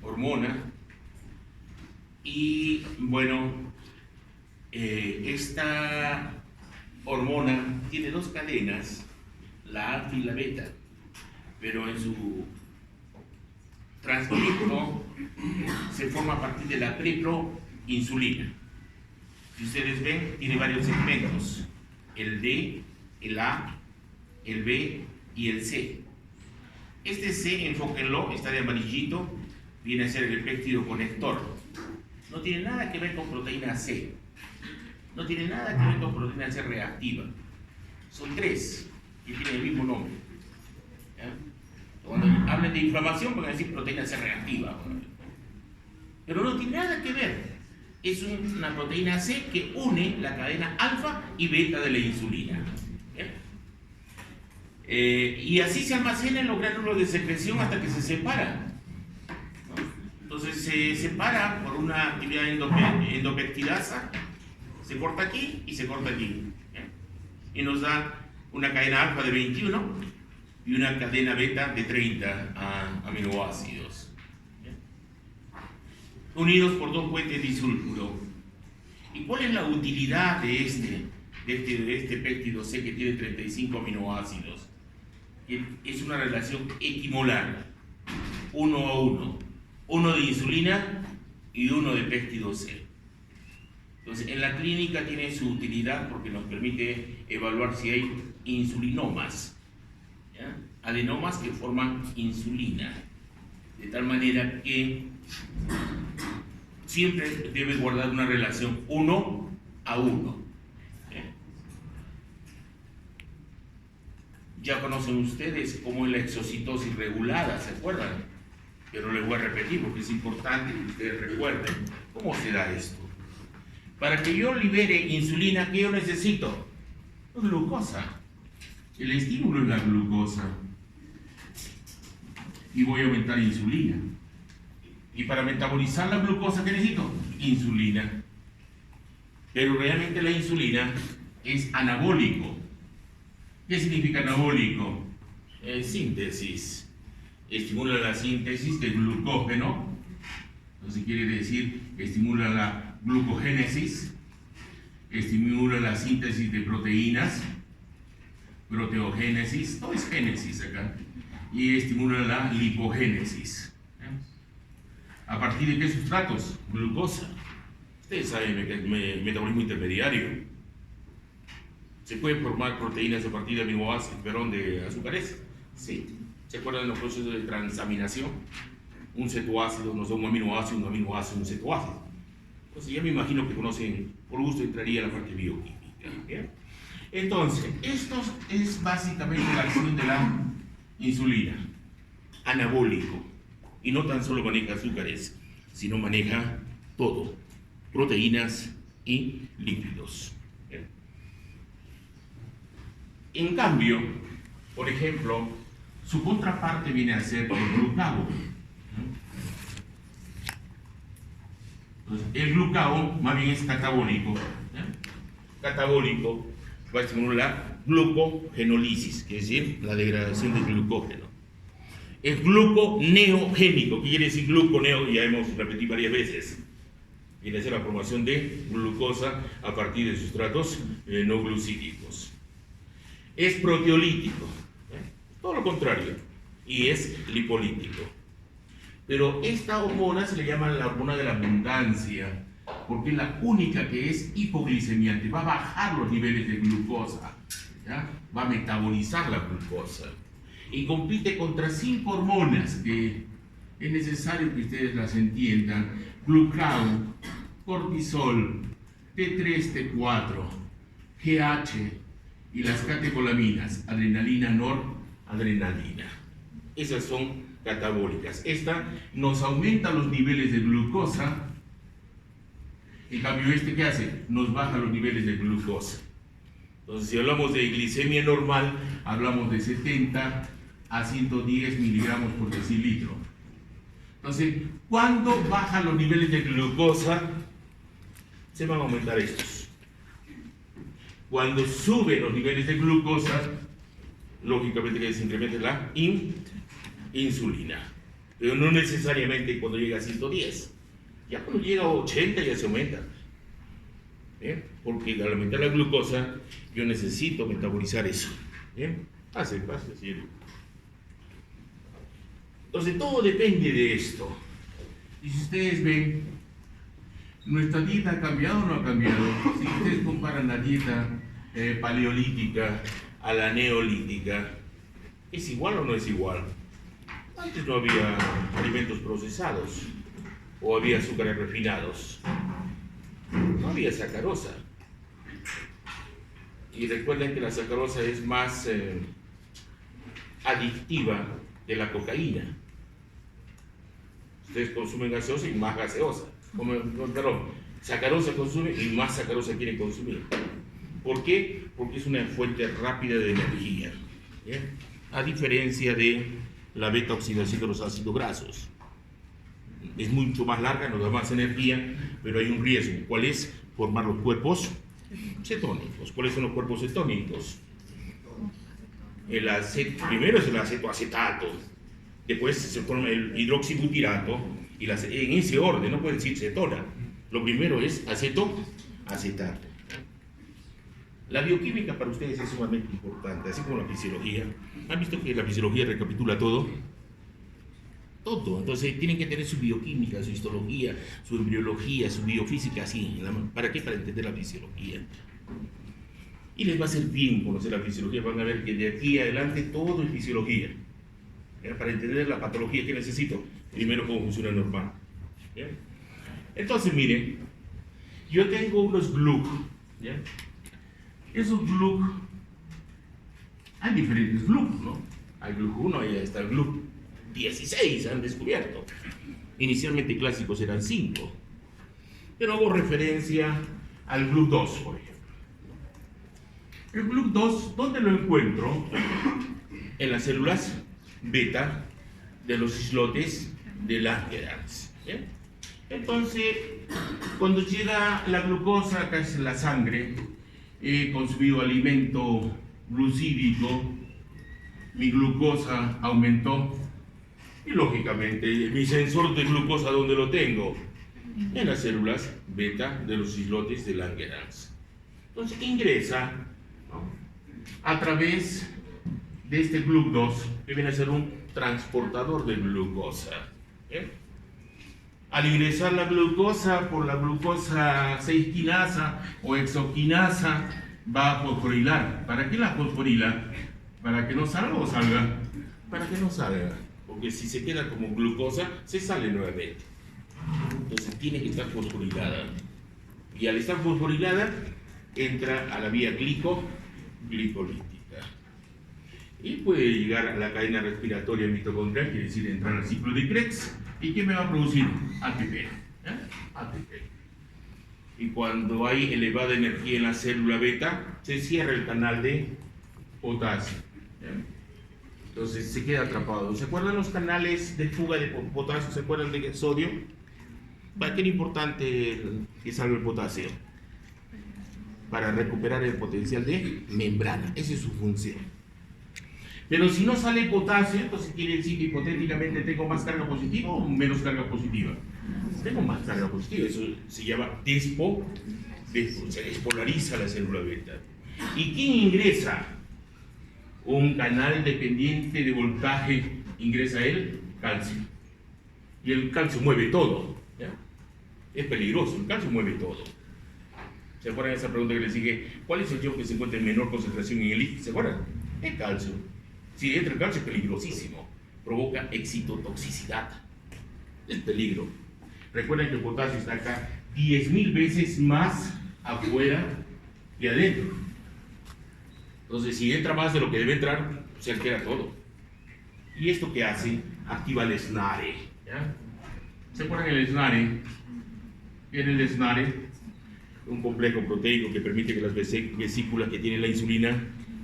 hormona. Y bueno, esta hormona tiene dos cadenas, la alfa y la beta, pero en su transcripto se forma a partir de la preproinsulina. Si ustedes ven, tiene varios segmentos, el D, el A, el B y el C. Este C, enfóquenlo, está de amarillito, viene a ser el péptido conector. No tiene nada que ver con proteína C. No tiene nada que ver con proteína C reactiva. Son tres que tienen el mismo nombre. ¿Ya? Cuando hablan de inflamación, van a decir proteína C reactiva. Pero no tiene nada que ver. Es una proteína C que une la cadena alfa y beta de la insulina. Y así se almacena en los gránulos de secreción hasta que se separan. Entonces se separa por una actividad endopeptidasa, se corta aquí y se corta aquí. Y nos da una cadena alfa de 21 y una cadena beta de 30 aminoácidos. Unidos por dos puentes disulfuro. ¿Y cuál es la utilidad de este péptido C que tiene 35 aminoácidos? Es una relación equimolar, 1 a 1, uno de insulina y uno de péptido C. Entonces, en la clínica tiene su utilidad porque nos permite evaluar si hay insulinomas, ¿ya? Adenomas que forman insulina, de tal manera que siempre debe guardar una relación 1 a 1. Ya conocen ustedes cómo es la exocitosis regulada, ¿se acuerdan? Pero les voy a repetir porque es importante que ustedes recuerden cómo se da esto. Para que yo libere insulina, ¿qué yo necesito? Glucosa. El estímulo es la glucosa. Y voy a aumentar insulina. Y para metabolizar la glucosa, ¿qué necesito? Insulina. Pero realmente la insulina es anabólico. ¿Qué significa anabólico? Síntesis. Estimula la síntesis de glucógeno. Entonces quiere decir que estimula la glucogénesis, estimula la síntesis de proteínas, proteogénesis, todo es génesis acá, y estimula la lipogénesis. ¿A partir de qué sustratos? Glucosa. Ustedes saben que el metabolismo intermediario. ¿Se pueden formar proteínas a partir de aminoácidos, perdón, de azúcares? Sí. ¿Se acuerdan de los procesos de transaminación? Un cetoácido nos da un aminoácido, un cetoácido. Entonces ya me imagino que conocen, por gusto entraría a la parte bioquímica. ¿Bien? Entonces, esto es básicamente la acción de la insulina, anabólico. Y no tan solo maneja azúcares, sino maneja todo, proteínas y lípidos. ¿Bien? En cambio, por ejemplo, su contraparte viene a ser el glucagón. Entonces, el glucagón más bien es catabólico. Catabólico va a estimular la glucogenólisis, que es decir, la degradación del glucógeno. Es gluconeogénico, que quiere decir gluconeo, ya hemos repetido varias veces. Viene a ser la formación de glucosa a partir de sustratos no glucídicos. Es proteolítico, todo lo contrario, y es lipolítico. Pero esta hormona se le llama la hormona de la abundancia, porque es la única que es hipoglicemiante, va a bajar los niveles de glucosa, ¿ya? Va a metabolizar la glucosa. Y compite contra 5 hormonas que es necesario que ustedes las entiendan: glucagón, cortisol, T3, T4, GH y las catecolaminas, adrenalina, noradrenalina. Esas son catabólicas. Esta nos aumenta los niveles de glucosa. En cambio, ¿qué hace? Nos baja los niveles de glucosa. Entonces, si hablamos de glicemia normal, hablamos de 70 a 110 miligramos por decilitro. Entonces, cuando bajan los niveles de glucosa, se van a aumentar estos. Cuando suben los niveles de glucosa, lógicamente que se incrementa la insulina. pero no necesariamente cuando llega a 110. Ya cuando llega a 80 ya se aumenta. Porque al aumentar la glucosa, yo necesito metabolizar eso. Pase, ¿sí? Entonces todo depende de esto. Y si ustedes ven, nuestra dieta ha cambiado o no ha cambiado. Si ustedes comparan la dieta paleolítica a la neolítica, ¿es igual o no es igual? Antes no había alimentos procesados o había azúcares refinados. No había sacarosa. Y recuerden que la sacarosa es más adictiva que la cocaína. Ustedes consumen gaseosa y más gaseosa. Perdón, sacarosa consumen y más sacarosa quieren consumir. ¿Por qué? Porque es una fuente rápida de energía. ¿Bien? A diferencia de la beta oxidación de los ácidos grasos. Es mucho más larga, nos da más energía, pero hay un riesgo. ¿Cuál es? Formar los cuerpos cetónicos. ¿Cuáles son los cuerpos cetónicos? Primero es el acetoacetato, después se forma el hidroxibutirato, y en ese orden, no pueden decir cetona. Lo primero es acetato. La bioquímica para ustedes es sumamente importante, así como la fisiología. ¿Han visto que la fisiología recapitula todo? Todo. Entonces tienen que tener su bioquímica, su histología, su embriología, su biofísica, así. ¿Para qué? Para entender la fisiología. Y les va a ser bien conocer la fisiología. Van a ver que de aquí adelante todo es fisiología. Para entender la patología que necesito, primero cómo funciona normal. ¿Bien? Entonces miren, yo tengo unos GLUC. ¿Ya? Esos GLUC, hay diferentes GLUC, ¿no? Hay GLUC 1, y está el GLUC 16, han descubierto. Inicialmente clásicos eran 5, pero hago referencia al GLUC 2, por ejemplo. El GLUC 2, ¿dónde lo encuentro? En las células beta de los islotes de Langerhans. Entonces, cuando llega la glucosa, acá es la sangre, he consumido alimento glucídico, mi glucosa aumentó, y lógicamente mi sensor de glucosa, ¿dónde lo tengo? En las células beta de los islotes de Langerhans. Entonces ingresa, ¿no?, a través de este GLUC2, que viene a ser un transportador de glucosa. Al ingresar la glucosa por la glucosa 6-quinasa o exoquinasa, va a fosforilar. ¿Para qué la fosforila? ¿Para que no salga o salga? Para que no salga, porque si se queda como glucosa, se sale nuevamente. Entonces tiene que estar fosforilada. Y al estar fosforilada, entra a la vía glicolítica. Y puede llegar a la cadena respiratoria mitocondrial, quiere decir entrar al ciclo de Krebs. ¿Y qué me va a producir? ATP. ATP. Y cuando hay elevada energía en la célula beta, se cierra el canal de potasio. Entonces se queda atrapado. ¿Se acuerdan los canales de fuga de potasio? ¿Se acuerdan de sodio? ¿Para qué era importante que salga el potasio? Para recuperar el potencial de membrana. Esa es su función. Pero si no sale potasio, entonces quiere decir que hipotéticamente tengo más carga positiva o menos carga positiva. Tengo más carga positiva, eso se llama se despolariza la célula beta. ¿Y quién ingresa? Un canal dependiente de voltaje ingresa el calcio. Y el calcio mueve todo. ¿Ya? Es peligroso, el calcio mueve todo. ¿Se acuerdan de esa pregunta que les dije? ¿Cuál es el ion que se encuentra en menor concentración en el líquido? ¿Se acuerdan? El calcio. Si entra el calcio es peligrosísimo, provoca excitotoxicidad, es peligro. Recuerden que el potasio está acá 10.000 veces más afuera que adentro. Entonces, si entra más de lo que debe entrar, se altera todo. ¿Y esto qué hace? Activa el SNARE. ¿Ya? ¿Se acuerdan el SNARE? ¿Qué es el SNARE? Un complejo proteico que permite que las vesículas que tienen la insulina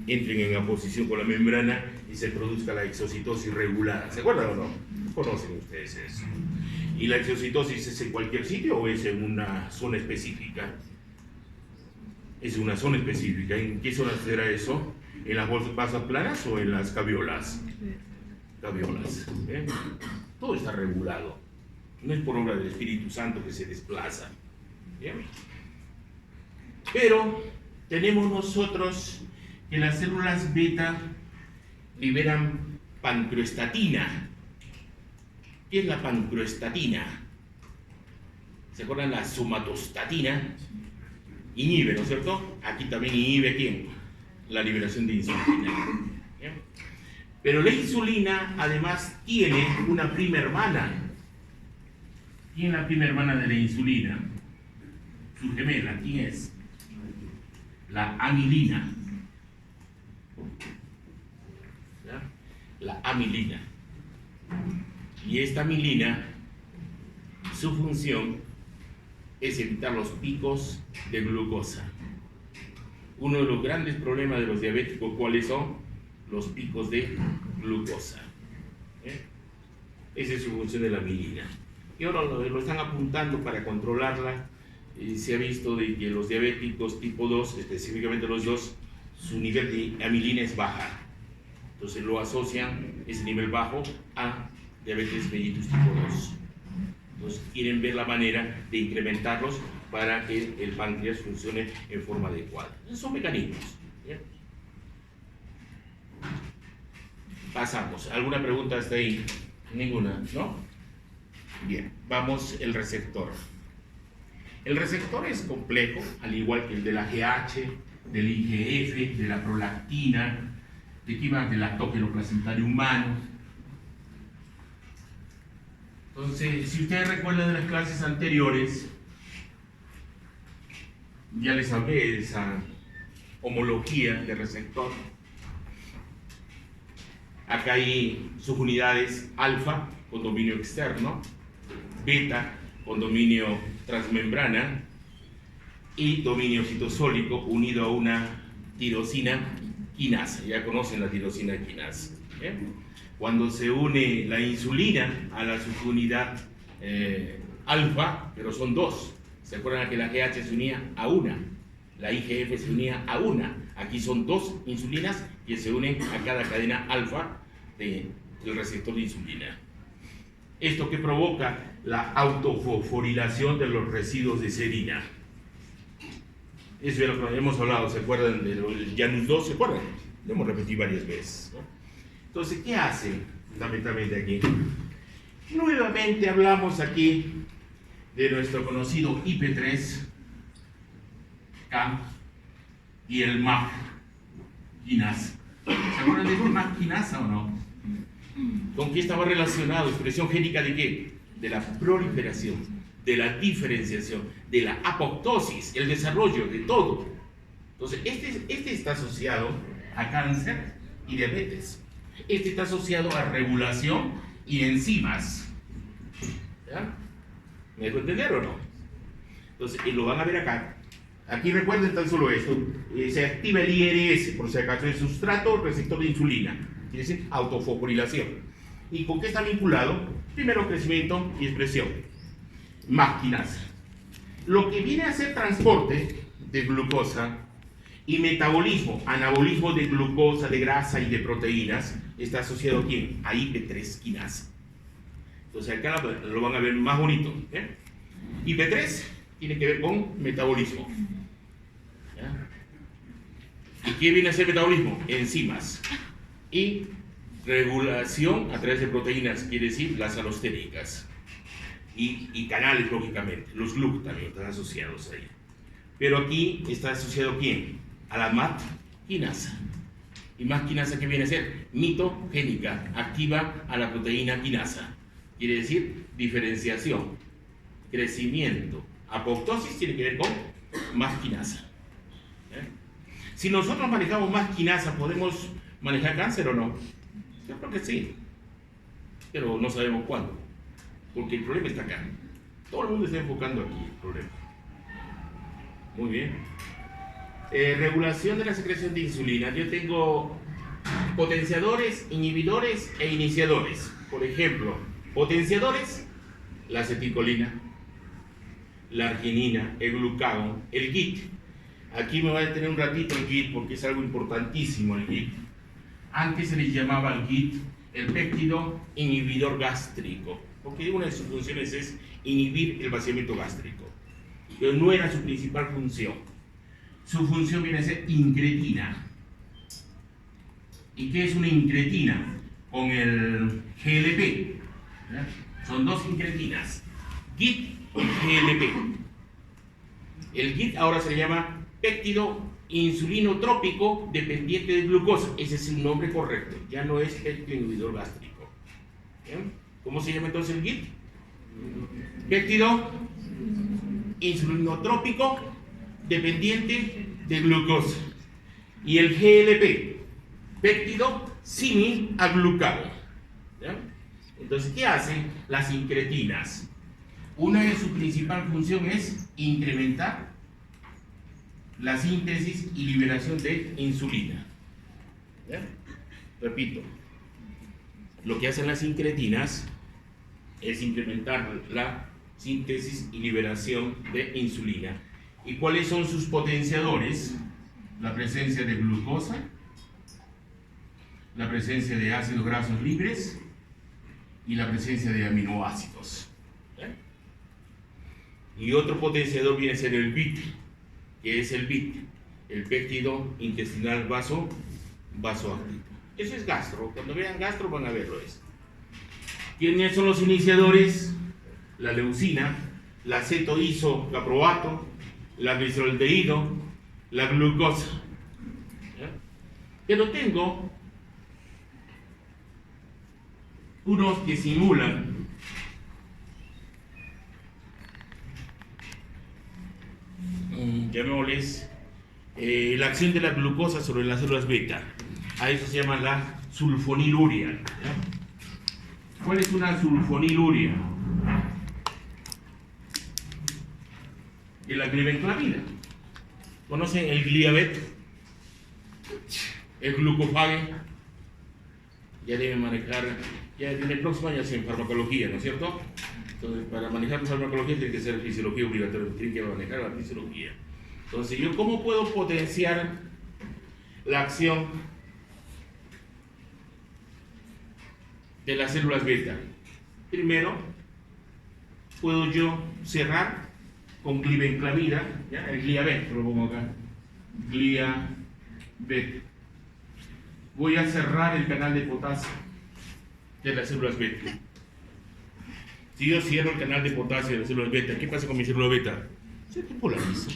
entren en oposición con la membrana y se produzca la exocitosis regulada. ¿Se acuerdan o no? ¿Conocen ustedes eso? ¿Y la exocitosis es en cualquier sitio o es en una zona específica? Es una zona específica. ¿En qué zona será eso? ¿En las basas planas o en las caviolas? Caviolas. Todo está regulado. No es por obra del Espíritu Santo que se desplaza. ¿Bien? Pero tenemos nosotros que las células beta liberan pancreostatina. ¿Qué es la pancreostatina? ¿Se acuerdan? La somatostatina inhibe, ¿no es cierto? Aquí también inhibe ¿quién? La liberación de insulina. ¿Bien? Pero la insulina además tiene una prima hermana. ¿Quién es la prima hermana de la insulina? Su gemela, ¿quién es? La amilina. ¿Ya? La amilina. Y esta amilina, su función es evitar los picos de glucosa. Uno de los grandes problemas de los diabéticos, ¿cuáles son? Los picos de glucosa. Esa es su función de la amilina. Y ahora lo están apuntando para controlarla. Se ha visto de que los diabéticos tipo 2, específicamente los 2, su nivel de amilina es baja. Entonces lo asocian, ese nivel bajo, a diabetes mellitus tipo 2. Entonces quieren ver la manera de incrementarlos para que el páncreas funcione en forma adecuada. Esos son mecanismos. ¿Bien? Pasamos. ¿Alguna pregunta hasta ahí? Ninguna, ¿no? Bien, vamos el receptor. El receptor es complejo, al igual que el de la GH, del IGF, de la prolactina, del lactógeno placentario humano. Entonces, si ustedes recuerdan de las clases anteriores, ya les hablé de esa homología de receptor. Acá hay subunidades alfa con dominio externo, beta con dominio transmembrana y dominio citosólico unido a una tirosina quinasa. Ya conocen la tirosina quinasa. Cuando se une la insulina a la subunidad alfa, pero son dos. ¿Se acuerdan que la GH se unía a una? La IGF se unía a una. Aquí son dos insulinas que se unen a cada cadena alfa del receptor de insulina. Esto que provoca la autofosforilación de los residuos de serina. Eso es lo que hemos hablado, ¿se acuerdan del Janus 2? ¿Se acuerdan? Lo hemos repetido varias veces, ¿no? Entonces, ¿qué hace fundamentalmente aquí? Nuevamente hablamos aquí de nuestro conocido IP3, K y el MAP quinasa. ¿Se acuerdan de este MAP quinasa o no? ¿Con qué estaba relacionado? ¿Expresión génica de qué? De la proliferación, de la diferenciación, de la apoptosis, el desarrollo de todo. Entonces, este está asociado a cáncer y diabetes. Este está asociado a regulación y enzimas. ¿Ya? ¿Me dejo entender o no? Entonces, lo van a ver acá. Aquí recuerden tan solo esto. Se activa el IRS, por si acaso, el sustrato receptor de insulina. Quiere decir autofosforilación. ¿Y con qué está vinculado? Primero, crecimiento y expresión. Más quinasa. Lo que viene a ser transporte de glucosa y metabolismo, anabolismo de glucosa, de grasa y de proteínas, está asociado ¿a quién? A IP3 quinasa. Entonces acá lo van a ver más bonito. IP3 tiene que ver con metabolismo. ¿Y qué viene a ser metabolismo? Enzimas. Y regulación a través de proteínas, quiere decir las alostéricas. Y canales, lógicamente. Los GLUT también están asociados ahí. Pero aquí está asociado ¿quién? A la MAP quinasa. ¿Y MAP quinasa qué viene a ser? Mitogénica, activa a la proteína quinasa. Quiere decir diferenciación, crecimiento. Apoptosis tiene que ver con MAP quinasa. Si nosotros manejamos MAP quinasa, ¿podemos manejar cáncer o no? Yo creo que sí, pero no sabemos cuándo, porque el problema está acá. Todo el mundo está enfocando aquí el problema. Muy bien. Regulación de la secreción de insulina. Yo tengo potenciadores, inhibidores e iniciadores. Por ejemplo, potenciadores, la acetilcolina, la arginina, el glucagón, el GIT. Aquí me voy a detener un ratito el GIT porque es algo importantísimo el GIT. Antes se les llamaba el GIT el péptido inhibidor gástrico, porque una de sus funciones es inhibir el vaciamiento gástrico, pero no era su principal función. Su función viene a ser incretina. ¿Y qué es una incretina? Con el GLP. ¿Ya? Son dos incretinas, GIT y GLP. El GIT ahora se llama péptido insulinotrópico dependiente de glucosa. Ese es el nombre correcto, ya no es péptido inhibidor gástrico. ¿Bien? ¿Cómo se llama entonces el GIT? Péptido insulinotrópico dependiente de glucosa. Y el GLP, péptido simiaglucado. ¿Ya? Entonces, ¿qué hacen las incretinas? Una de su principal función es incrementar la síntesis y liberación de insulina. ¿Ya? Repito, lo que hacen las incretinas es incrementar la síntesis y liberación de insulina. ¿Y cuáles son sus potenciadores? La presencia de glucosa, la presencia de ácidos grasos libres y la presencia de aminoácidos. ¿Eh? Y otro potenciador viene a ser el BIT, que es el BIT, el péptido intestinal vasoáctico. Eso es gastro. Cuando vean gastro van a verlo eso. ¿Quiénes son los iniciadores? La leucina, la acetoisocaproato, la glicerdehído, la glucosa. ¿Ya? Pero tengo unos que simulan llamémosles la acción de la glucosa sobre las células beta. A eso se llama la sulfoniluria. ¿Ya? ¿Cuál es una sulfoniluria? De la glibenclamida. ¿Conocen el gliabet? El glucofage. Ya deben manejar, ya en el próximo año hacen farmacología, ¿no es cierto? Entonces, para manejar la farmacología tiene que ser fisiología obligatoria, tiene que manejar la fisiología. Entonces, ¿yo cómo puedo potenciar la acción de las células beta? Primero, puedo yo cerrar con glibenclamida, ¿ya? El gliabet, lo pongo acá, gliabet. Voy a cerrar el canal de potasio de las células beta. Si yo cierro el canal de potasio de las células beta, ¿qué pasa con mi célula beta? Se despolariza.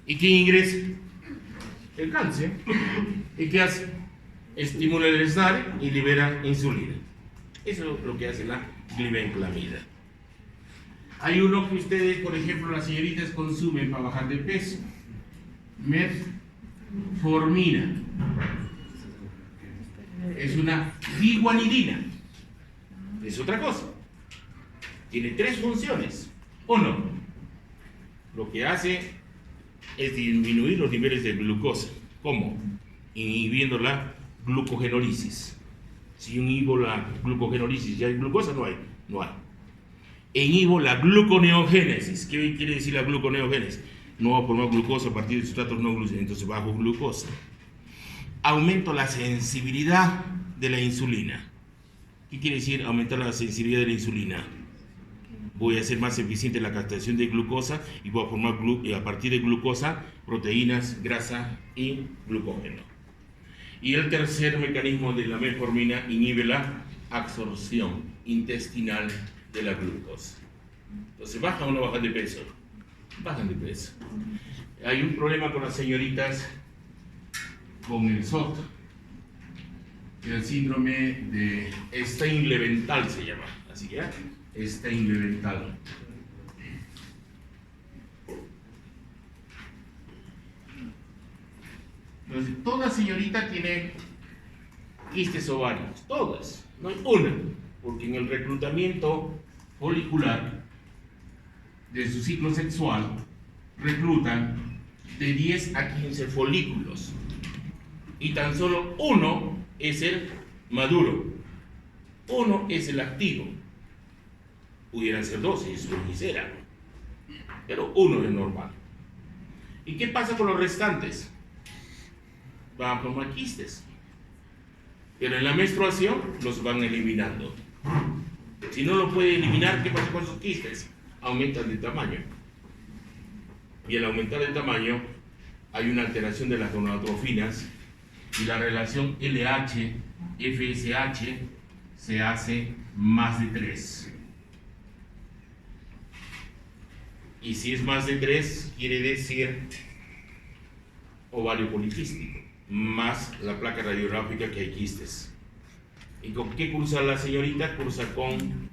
¿Y quién ingresa? El cáncer. ¿Y qué hace? Estimula el SNAR y libera insulina. Eso es lo que hace la glibenclamida. Hay uno que ustedes, por ejemplo, las señoritas consumen para bajar de peso. Metformina. Es una guanidina. Es otra cosa. Tiene tres funciones. Uno, lo que hace es disminuir los niveles de glucosa. ¿Cómo? Inhibiendo la glucogenólisis. Si yo inhibo la glucogenólisis, ¿ya hay glucosa? No hay. No hay. Inhibo la gluconeogénesis. ¿Qué quiere decir la gluconeogénesis? No va a formar glucosa a partir de sustratos no glucónicos, entonces bajo glucosa. Aumento la sensibilidad de la insulina. ¿Qué quiere decir aumentar la sensibilidad de la insulina? Voy a hacer más eficiente la captación de glucosa y voy a formar a partir de glucosa proteínas, grasa y glucógeno. Y el tercer mecanismo de la metformina inhibe la absorción intestinal de la glucosa. Entonces, ¿baja o no bajan de peso? Bajan de peso. Hay un problema con las señoritas con el SOT, el síndrome de Stein-Leventhal se llama, así que Stein-Leventhal. Entonces, toda señorita tiene quistes ovarios, todas, no hay una, porque en el reclutamiento folicular de su ciclo sexual reclutan de 10 a 15 folículos y tan solo uno es el maduro, uno es el activo. Pudieran ser dos si eso lo quisiera, pero uno es normal. ¿Y qué pasa con los restantes? Van a formar quistes. Pero en la menstruación los van eliminando. Si no lo puede eliminar, ¿qué pasa con sus quistes? Aumentan de tamaño. Y al aumentar de tamaño hay una alteración de las gonadotrofinas y la relación LH-FSH se hace más de 3. Y si es más de 3, quiere decir ovario poliquístico, más la placa radiográfica que hay quistes. ¿Y con qué cursa la señorita? Cursa con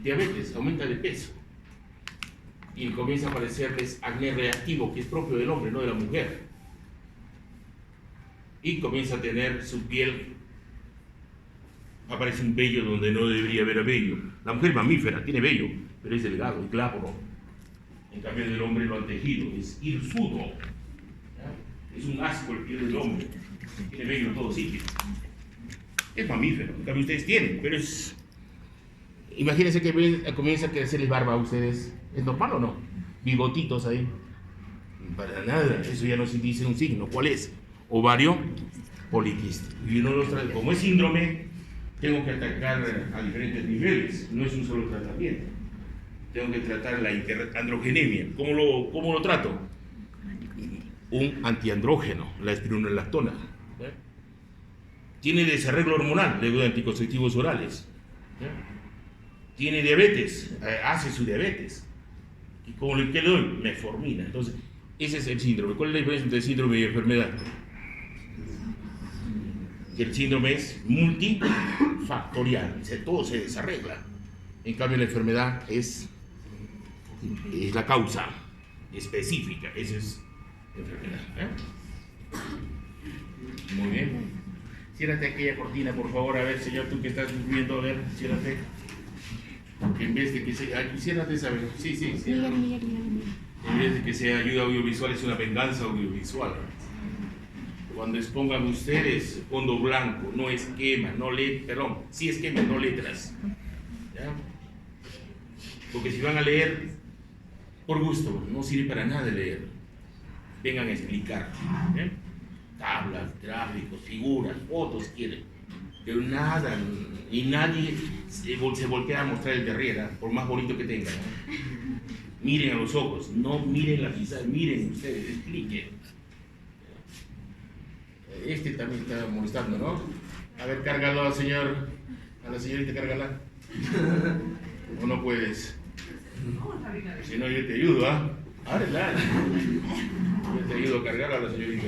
diabetes, aumenta de peso. Y comienza a aparecerles acné reactivo, que es propio del hombre, no de la mujer. Y comienza a tener su piel, aparece un vello donde no debería haber vello. La mujer es mamífera, tiene vello, pero es delgado, es glabro. En cambio del hombre lo han tejido, es hirsuto. Es un asco el piel del hombre, tiene vello en todos sitios. Es mamífero, en cambio ustedes tienen, pero es... Imagínense que comienza a crecerles barba a ustedes. ¿Es normal o no? Bigotitos ahí. Para nada, eso ya nos dice un signo. ¿Cuál es? Ovario poliquístico. Y uno los trae, como es síndrome, tengo que atacar a diferentes niveles. No es un solo tratamiento. Tengo que tratar la androgenemia. ¿Cómo lo trato? Un antiandrógeno, la espironolactona. Tiene desarreglo hormonal, le doy anticonceptivos orales. Tiene diabetes, hace su diabetes. ¿Y qué le doy? Metformina. Entonces, ese es el síndrome. ¿Cuál es la diferencia entre síndrome y enfermedad? Que el síndrome es multifactorial, todo se desarregla. En cambio, la enfermedad es la causa específica. Esa es la enfermedad. Muy bien. Ciérrate aquella cortina, por favor. A ver, señor, tú que estás viendo, a ver, ciérrate. Porque en vez de que sea... Ciérrate esa vez. Sí. En vez de que sea ayuda audiovisual, es una venganza audiovisual. Cuando expongan ustedes fondo blanco, no esquema, perdón, sí esquema, no letras. ¿Ya? Porque si van a leer por gusto, no sirve para nada leer. Vengan a explicar. ¿Eh? Tablas, gráficos, figuras, fotos quieren. Pero nada, y nadie se voltea a mostrar el terrier, por más bonito que tenga. Miren a los ojos, no miren la pizarra, miren ustedes, expliquen. Este también está molestando, ¿no? A ver, cárgalo al señor, a la señorita, cárgala. ¿O no puedes? Si no, yo te ayudo, ¿ah? Dale. Yo te ayudo a cargar a la señorita.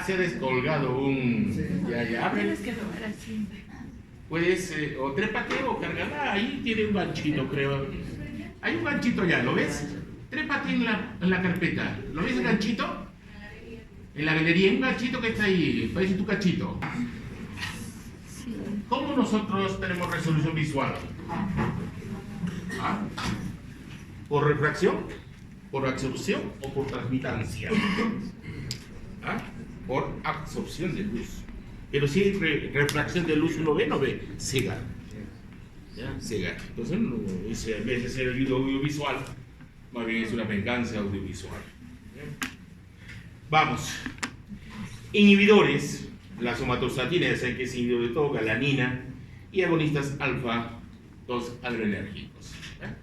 Se ha descolgado un... Ya. Puedes, o trépate o cargala, ahí tiene un ganchito, creo. Hay un ganchito ya, ¿lo ves? Trépate en la carpeta. ¿Lo ves el ganchito? En la galería hay un ganchito que está ahí, parece tu cachito. ¿Cómo nosotros tenemos resolución visual? ¿Por refracción? ¿Por absorción o por transmitancia? Por absorción de luz. Pero si hay refracción de luz, uno ve, cega. ¿Ya? Cega. Entonces, en vez de ser ayuda audiovisual, más bien es una venganza audiovisual. ¿Ya? Vamos. Inhibidores. La somatostatina, ya saben que es inhibidor de todo, galanina, y agonistas alfa-2 adrenérgicos. ¿Ya?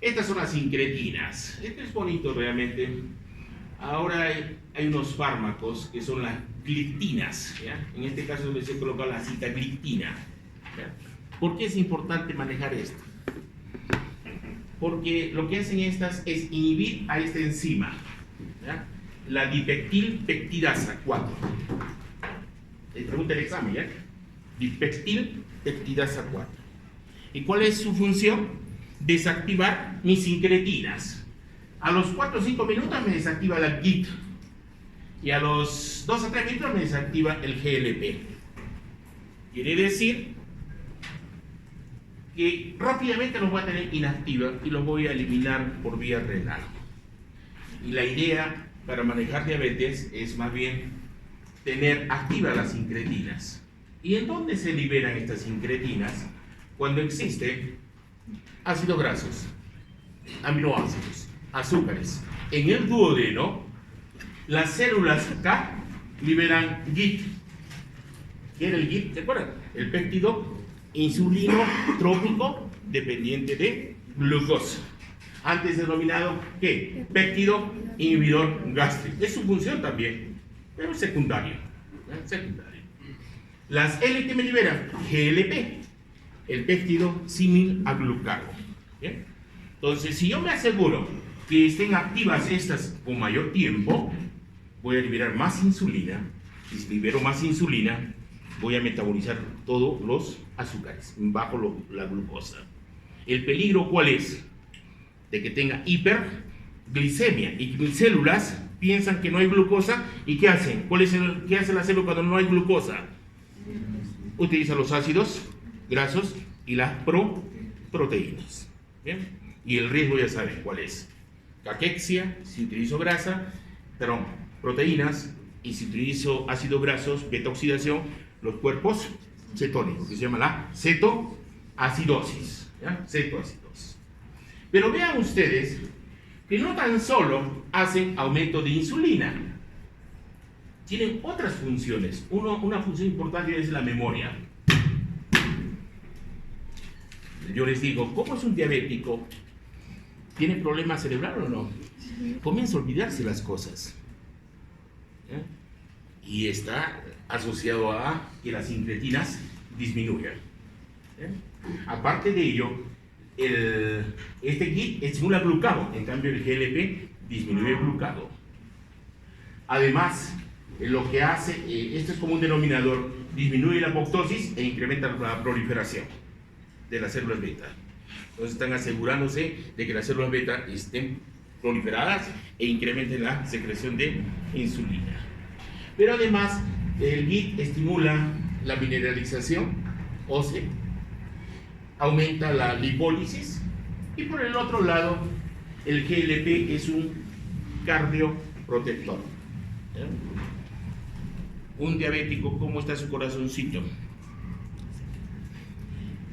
Estas son las incretinas. Esto es bonito realmente. Ahora hay unos fármacos que son las gliptinas, ¿ya? En este caso les he colocado la sitagliptina. ¿Ya? ¿Por qué es importante manejar esto? Porque lo que hacen estas es inhibir a esta enzima, ¿ya? La dipeptilpeptidasa 4. Les pregunta el examen, ¿ya? Dipeptilpeptidasa 4. ¿Y cuál es su función? Desactivar mis incretinas. A los 4 o 5 minutos me desactiva la GIT y a los 2 a 3 minutos me desactiva el GLP. Quiere decir que rápidamente los voy a tener inactiva y los voy a eliminar por vía renal. Y la idea para manejar diabetes es más bien tener activas las incretinas. ¿Y en dónde se liberan estas incretinas? Cuando existen ácidos grasos, aminoácidos. azúcares. En el duodeno, las células K liberan GIT. ¿Qué era el GIT? ¿Se acuerdan? El péptido insulino trópico dependiente de glucosa. Antes denominado, ¿qué? Péptido inhibidor gástrico. Es su función también, pero es secundario. Secundario. Las L que me liberan, GLP, el péptido símil a glucago. ¿Bien? Entonces, si yo me aseguro que estén activas estas con mayor tiempo, voy a liberar más insulina. Y si libero más insulina, voy a metabolizar todos los azúcares, bajo la glucosa. ¿El peligro cuál es? De que tenga hiperglicemia y mis células piensan que no hay glucosa y ¿qué hacen? ¿Qué hace la célula cuando no hay glucosa? Utiliza los ácidos grasos y las proteínas. ¿Bien? Y el riesgo ya saben cuál es. Caquexia, si utilizo proteínas, y si utilizo ácidos grasos, beta-oxidación, los cuerpos cetónicos, que se llama la cetoacidosis. ¿Ya? Cetoacidosis. Pero vean ustedes que no tan solo hacen aumento de insulina, tienen otras funciones. Una función importante es la memoria. Yo les digo, ¿cómo es un diabético? ¿Tiene problema cerebral o no? Comienza a olvidarse las cosas. Y está asociado a que las incretinas disminuyan. Aparte de ello, este GIT estimula glucagón, en cambio el GLP disminuye el glucagón. Además, lo que hace, esto es como un denominador, disminuye la apoptosis e incrementa la proliferación de las células beta. Entonces están asegurándose de que las células beta estén proliferadas e incrementen la secreción de insulina. Pero además, el GIT estimula la mineralización ósea, aumenta la lipólisis, y por el otro lado, el GLP es un cardioprotector. Un diabético, ¿cómo está su corazoncito?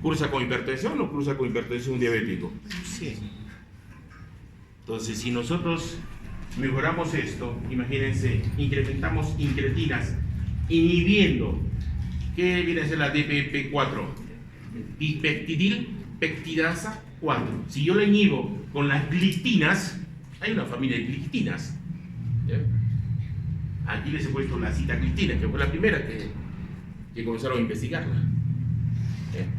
¿Cursa con hipertensión o cursa con hipertensión un diabético? Sí. Entonces, si nosotros mejoramos esto, imagínense, incrementamos incretinas, inhibiendo, ¿qué viene a ser la DPP4? Dipeptidil peptidasa 4. Si yo la inhibo con las glitinas, hay una familia de glitinas. Aquí les he puesto la sitaglitina, que fue la primera que comenzaron a investigarla.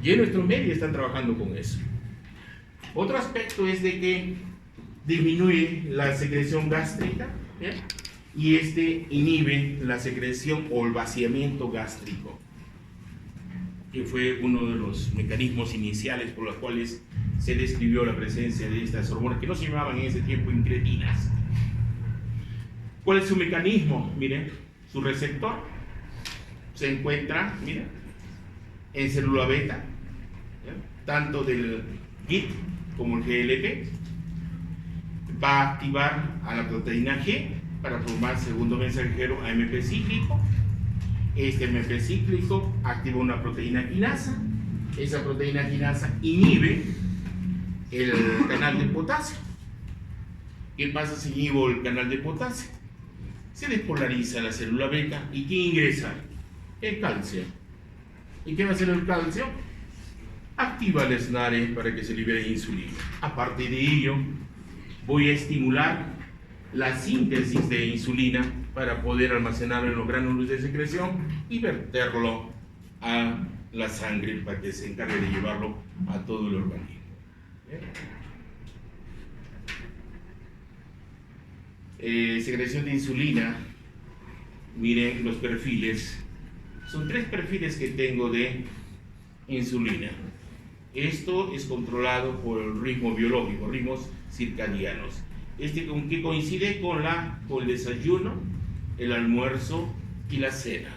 Y en nuestro medio están trabajando con eso. Otro aspecto es de que disminuye la secreción gástrica, y inhibe la secreción o el vaciamiento gástrico, que fue uno de los mecanismos iniciales por los cuales se describió la presencia de estas hormonas que no se llamaban en ese tiempo incretinas. ¿Cuál es su mecanismo? Miren, su receptor se encuentra, miren, en célula beta, tanto del GIT como el GLP. Va a activar a la proteína G para formar segundo mensajero AMP cíclico. Este AMP cíclico activa una proteína quinasa. Esa proteína quinasa inhibe el canal de potasio. ¿Qué pasa si inhibo el canal de potasio? Se despolariza la célula beta y ¿qué ingresa? El calcio. ¿Y qué va a hacer el calcio? Activa el SNARE para que se libere insulina. Aparte de ello, voy a estimular la síntesis de insulina para poder almacenarlo en los gránulos de secreción y verterlo a la sangre para que se encargue de llevarlo a todo el organismo. Secreción de insulina, miren los perfiles, son 3 perfiles que tengo de insulina. Esto es controlado por el ritmo biológico, ritmos circadianos. Que coincide con el desayuno, el almuerzo y la cena.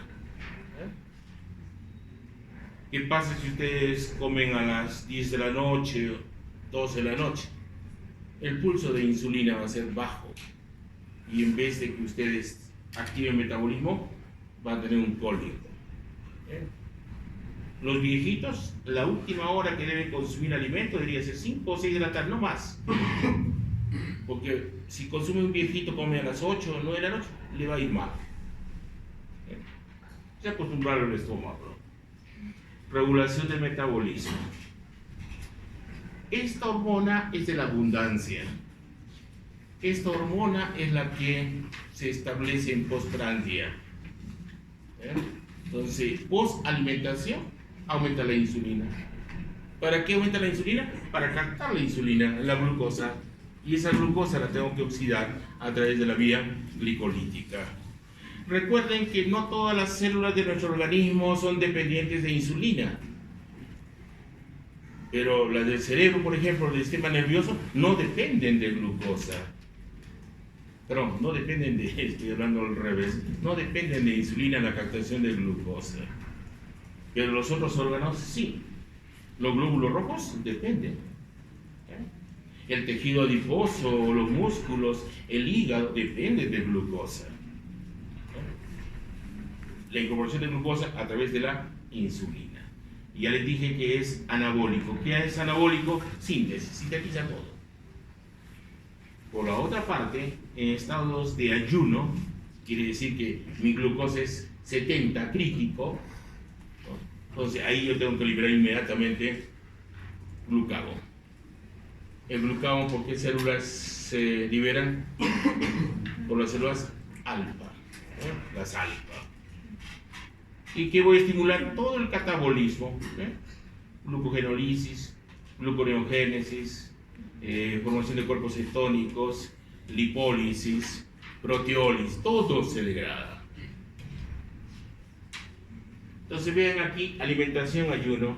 ¿Qué pasa si ustedes comen a las 10 de la noche, 12 de la noche? El pulso de insulina va a ser bajo y en vez de que ustedes activen el metabolismo, van a tener un cólico. Los viejitos, la última hora que deben consumir alimento debería ser 5 o 6 de la tarde, no más. Porque si consume un viejito, come a las 8 o 9 de la noche, le va a ir mal. Se acostumbraron el estómago. Regulación del metabolismo. Esta hormona es de la abundancia. Esta hormona es la que se establece en postprandia. Entonces, post-alimentación aumenta la insulina. ¿Para qué aumenta la insulina? Para captar la insulina, la glucosa. Y esa glucosa la tengo que oxidar a través de la vía glicolítica. Recuerden que no todas las células de nuestro organismo son dependientes de insulina. Pero las del cerebro, por ejemplo, del sistema nervioso, no dependen de glucosa. Perdón, no dependen de, estoy hablando al revés, no dependen de insulina en la captación de glucosa. Pero los otros órganos sí. Los glóbulos rojos dependen. El tejido adiposo, los músculos, el hígado dependen de glucosa. La incorporación de glucosa a través de la insulina. Y ya les dije que es anabólico. ¿Qué es anabólico? Síntesis, sintetiza todo. Por la otra parte, en estados de ayuno, quiere decir que mi glucosa es 70 crítico, ¿no? Entonces ahí yo tengo que liberar inmediatamente glucagón. El glucagón, ¿por qué células se liberan? Por las células alfa, ¿no? Las alfa. ¿Y qué voy a estimular? Todo el catabolismo, glucogenólisis, gluconeogénesis, formación de cuerpos cetónicos, lipólisis, proteólisis, todo se degrada. Entonces vean aquí, alimentación, ayuno.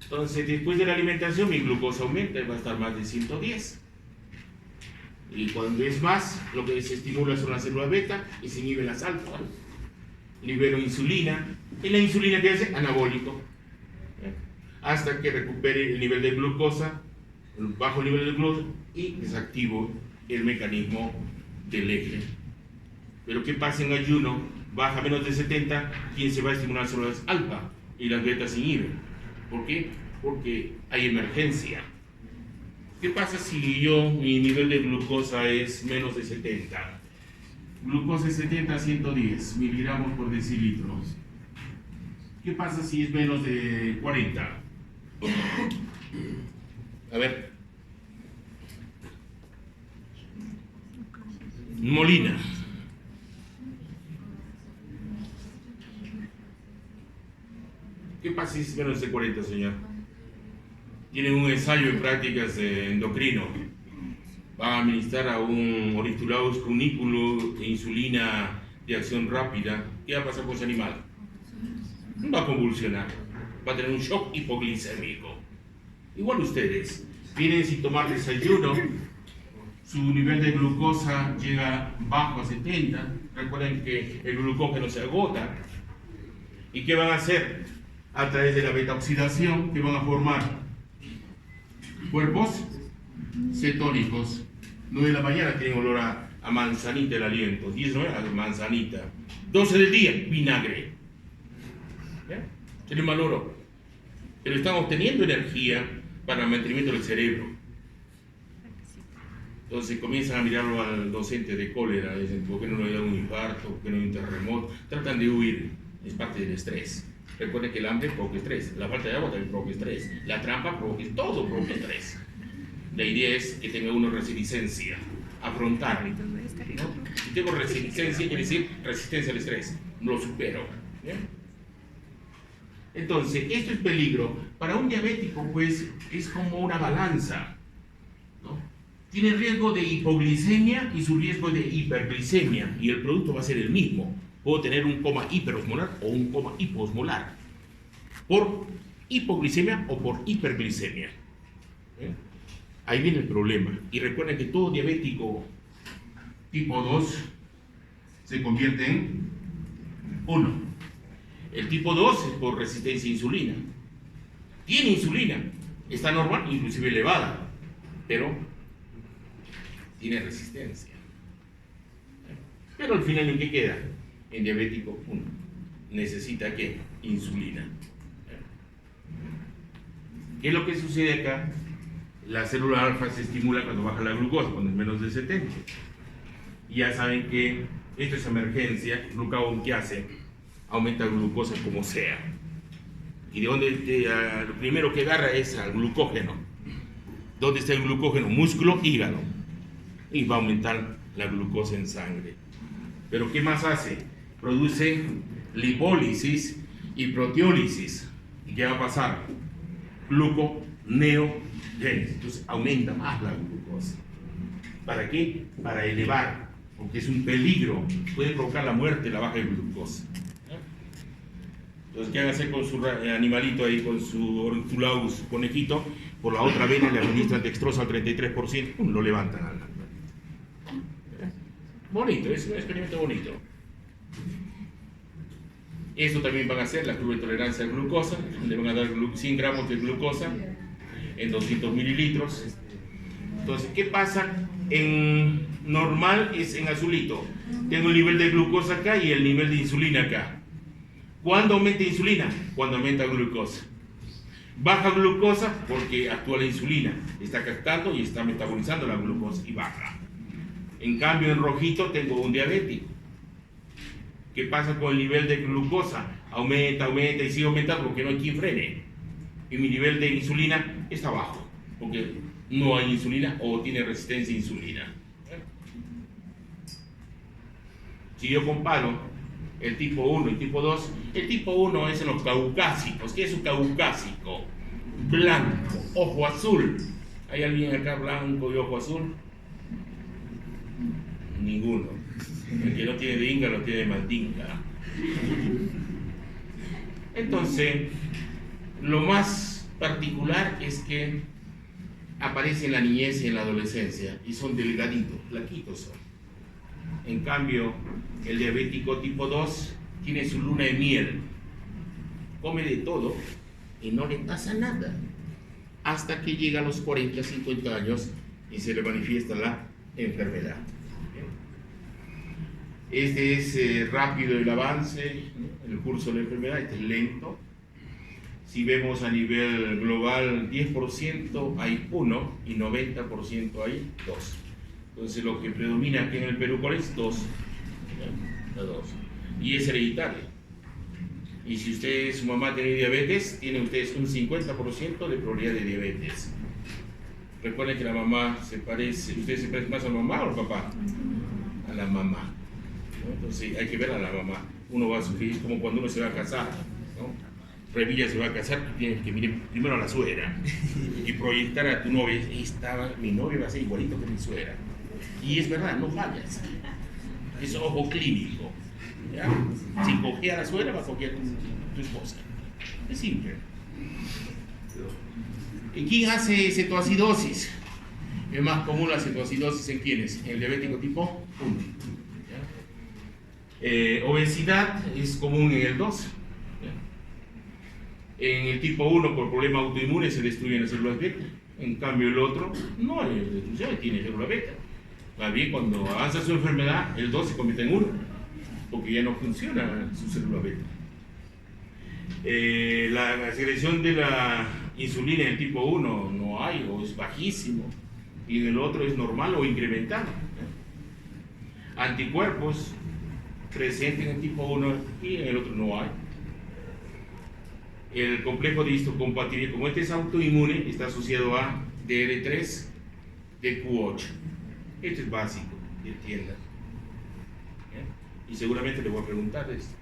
Entonces después de la alimentación mi glucosa aumenta y va a estar más de 110. Y cuando es más, lo que se estimula son las células beta y se inhiben las alfa. Libero insulina, y la insulina que hace anabólico, hasta que recupere el nivel de glucosa, el bajo nivel de glucosa, y desactivo el mecanismo del eje. Pero ¿qué pasa en ayuno? Baja menos de 70, ¿quién se va a estimular? Son las alfa, y las betas se inhiben. ¿Por qué? Porque hay emergencia. ¿Qué pasa si mi nivel de glucosa es menos de 70? Glucosa es 70 a 110 miligramos por decilitro. ¿Qué pasa si es menos de 40? A ver. Molina. ¿Qué pasa si es menos de 40, señor? Tienen un ensayo en prácticas de endocrino. Va a administrar a un ornithurus cunículo de insulina de acción rápida. ¿Qué va a pasar con ese animal? Va a convulsionar, va a tener un shock hipoglicémico. Igual ustedes, vienen sin tomar desayuno, su nivel de glucosa llega bajo a 70, recuerden que el glucógeno se agota. ¿Y qué van a hacer? A través de la beta-oxidación, que van a formar cuerpos cetónicos. 9 de la mañana tienen olor a manzanita el aliento, 10 de la mañana a manzanita, 12 del día, vinagre. Tiene mal olor, pero están obteniendo energía para el mantenimiento del cerebro. Entonces comienzan a mirarlo al docente de cólera, dicen, ¿por qué no le da un infarto? ¿Por qué no hay un terremoto? Tratan de huir, es parte del estrés. Recuerden que el hambre provoca estrés, la falta de agua también provoca estrés, la trampa provoca, todo provoca estrés. La idea es que tenga uno resistencia, afrontar, ¿no? Si tengo resistencia, quiere decir resistencia al estrés, lo supero. ¿Bien? Entonces, esto es peligro. Para un diabético, pues, es como una balanza, ¿no? Tiene riesgo de hipoglicemia y su riesgo de hiperglicemia, y el producto va a ser el mismo. Puedo tener un coma hiperosmolar o un coma hiposmolar, por hipoglicemia o por hiperglicemia. Ahí viene el problema. Y recuerden que todo diabético tipo 2 se convierte en 1. El tipo 2 es por resistencia a insulina. Tiene insulina, está normal, inclusive elevada, pero tiene resistencia. Pero al final, ¿en qué queda? En diabético 1. Necesita ¿qué? Insulina. ¿Qué es lo que sucede acá? La célula alfa se estimula cuando baja la glucosa, cuando es menos de 70. Y ya saben que esto es emergencia. El glucagón, ¿qué hace? Aumenta la glucosa como sea. Y de donde lo primero que agarra es al glucógeno. ¿Dónde está el glucógeno? Músculo, hígado. Y va a aumentar la glucosa en sangre. Pero ¿qué más hace? Produce lipólisis y proteólisis. ¿Y qué va a pasar? Gluconeogénesis. Entonces aumenta más la glucosa. ¿Para qué? Para elevar, porque es un peligro. Puede provocar la muerte la baja de glucosa. Entonces, ¿qué hace con su animalito ahí, con su Ornithulaus, su conejito? Por la otra vena le administran dextrosa al 33%, lo levantan al animalito. Bonito, es un experimento bonito. Esto también van a hacer la curva de tolerancia a glucosa. Le van a dar 100 gramos de glucosa en 200 mililitros. Entonces, ¿qué pasa? En normal es en azulito. Tengo el nivel de glucosa acá y el nivel de insulina acá. ¿Cuándo aumenta insulina? Cuando aumenta glucosa. Baja glucosa porque actúa la insulina. Está captando y está metabolizando la glucosa y baja. En cambio, en rojito tengo un diabético. ¿Qué pasa con el nivel de glucosa? Aumenta y sigue aumentando porque no hay quien frene. Y mi nivel de insulina está bajo porque no hay insulina o tiene resistencia a insulina. Si yo comparo el tipo 1 y el tipo 2, el tipo 1 es en los caucásicos. ¿Qué es un caucásico? Blanco, ojo azul. ¿Hay alguien acá blanco y ojo azul? Ninguno. El que no tiene de Inga lo tiene de Mandinga. Entonces, lo más particular es que aparece en la niñez y en la adolescencia y son delgaditos, flaquitos son. En cambio, el diabético tipo 2 tiene su luna de miel, come de todo y no le pasa nada hasta que llega a los 40, 50 años y se le manifiesta la enfermedad. Este es rápido el avance, el curso de la enfermedad, este es lento. Si vemos a nivel global 10% hay 1 y 90% hay 2. Entonces lo que predomina aquí en el Perú, ¿cuál es? 2. La 2. Y es hereditario. Y si usted, su mamá tiene diabetes, tiene ustedes un 50% de probabilidad de diabetes. Recuerden que la mamá se parece, ¿usted se parece más a la mamá o al papá? A la mamá. ¿No? Entonces hay que ver a la mamá. Uno va a sufrir, es como cuando uno se va a casar, ¿no? Revilla se va a casar, tú tienes que mirar primero a la suegra y proyectar a tu novia. Mi novia va a ser igualito que mi suegra. Y es verdad, no fallas. Es ojo clínico. ¿Ya? Si cogea a la suegra, va a coger a tu esposa. Es simple. ¿Y quién hace cetoacidosis? Es más común la cetoacidosis en quiénes? En el diabético tipo 1. Obesidad es común en el 2. En el tipo 1, por problema autoinmune, se destruyen las células beta. En cambio, el otro no hay destrucción, tiene células beta. Más bien, cuando avanza su enfermedad, el 2 se convierte en 1, porque ya no funciona su célula beta. La secreción de la insulina en el tipo 1 no hay, o es bajísimo, y en el otro es normal o incrementado. Anticuerpos presentes en el tipo 1 y en el otro no hay. El complejo de histocompatibilidad, como este es autoinmune, está asociado a DR3, DQ8. Esto es básico, que entiendan. Y seguramente le voy a preguntar esto.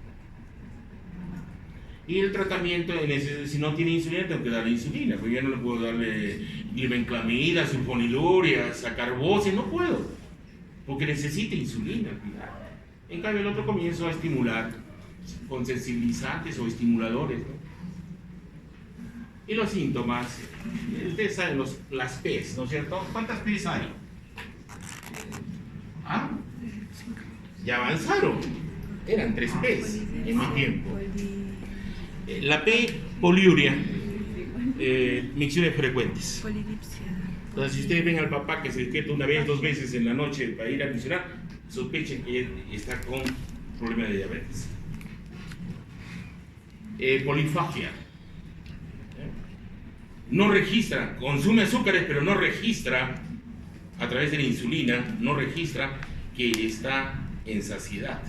Y el tratamiento, si no tiene insulina, tengo que darle insulina, porque ya no le puedo darle glibenclamida, sulfonilurea, sacarboce, no puedo, porque necesita insulina. En cambio, el otro comienzo a estimular con sensibilizantes o estimuladores, ¿no? Y los síntomas, ustedes saben las P's, ¿no es cierto? ¿Cuántas P's hay? ¿Ah? Ya avanzaron. Eran 3 P's en mi tiempo. La P, poliuria, micciones frecuentes. Entonces, si ustedes ven al papá que se despierta una vez, 2 veces en la noche para ir a miccionar, sospechen que está con problema de diabetes. Polifagia. no registra, consume azúcares, pero no registra, a través de la insulina, no registra que está en saciedad.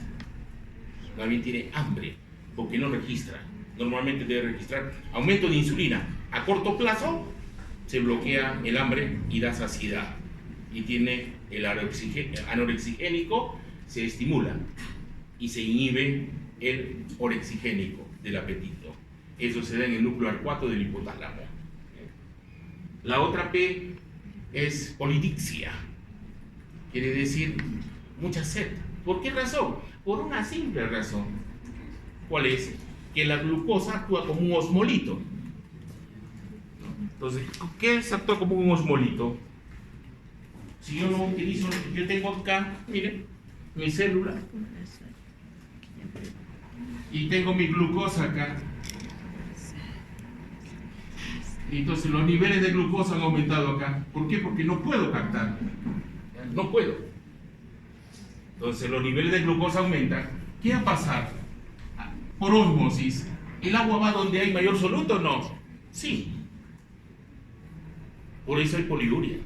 También tiene hambre, porque no registra. Normalmente debe registrar aumento de insulina. A corto plazo se bloquea el hambre y da saciedad. Y tiene el anorexigénico, se estimula y se inhibe el orexigénico del apetito. Eso se da en el núcleo arcuato del hipotálamo. La otra P es polidixia, quiere decir mucha sed. ¿Por qué razón? Por una simple razón. ¿Cuál es? Que la glucosa actúa como un osmolito. Entonces, ¿qué es actúa como un osmolito? Si yo no utilizo, yo tengo acá, miren, mi célula, y tengo mi glucosa acá. Y entonces los niveles de glucosa han aumentado acá. ¿Por qué? Porque no puedo captar. No puedo. Entonces los niveles de glucosa aumentan. ¿Qué va a pasar? Por ósmosis. ¿El agua va donde hay mayor soluto o no? Sí. Por eso hay poliuria.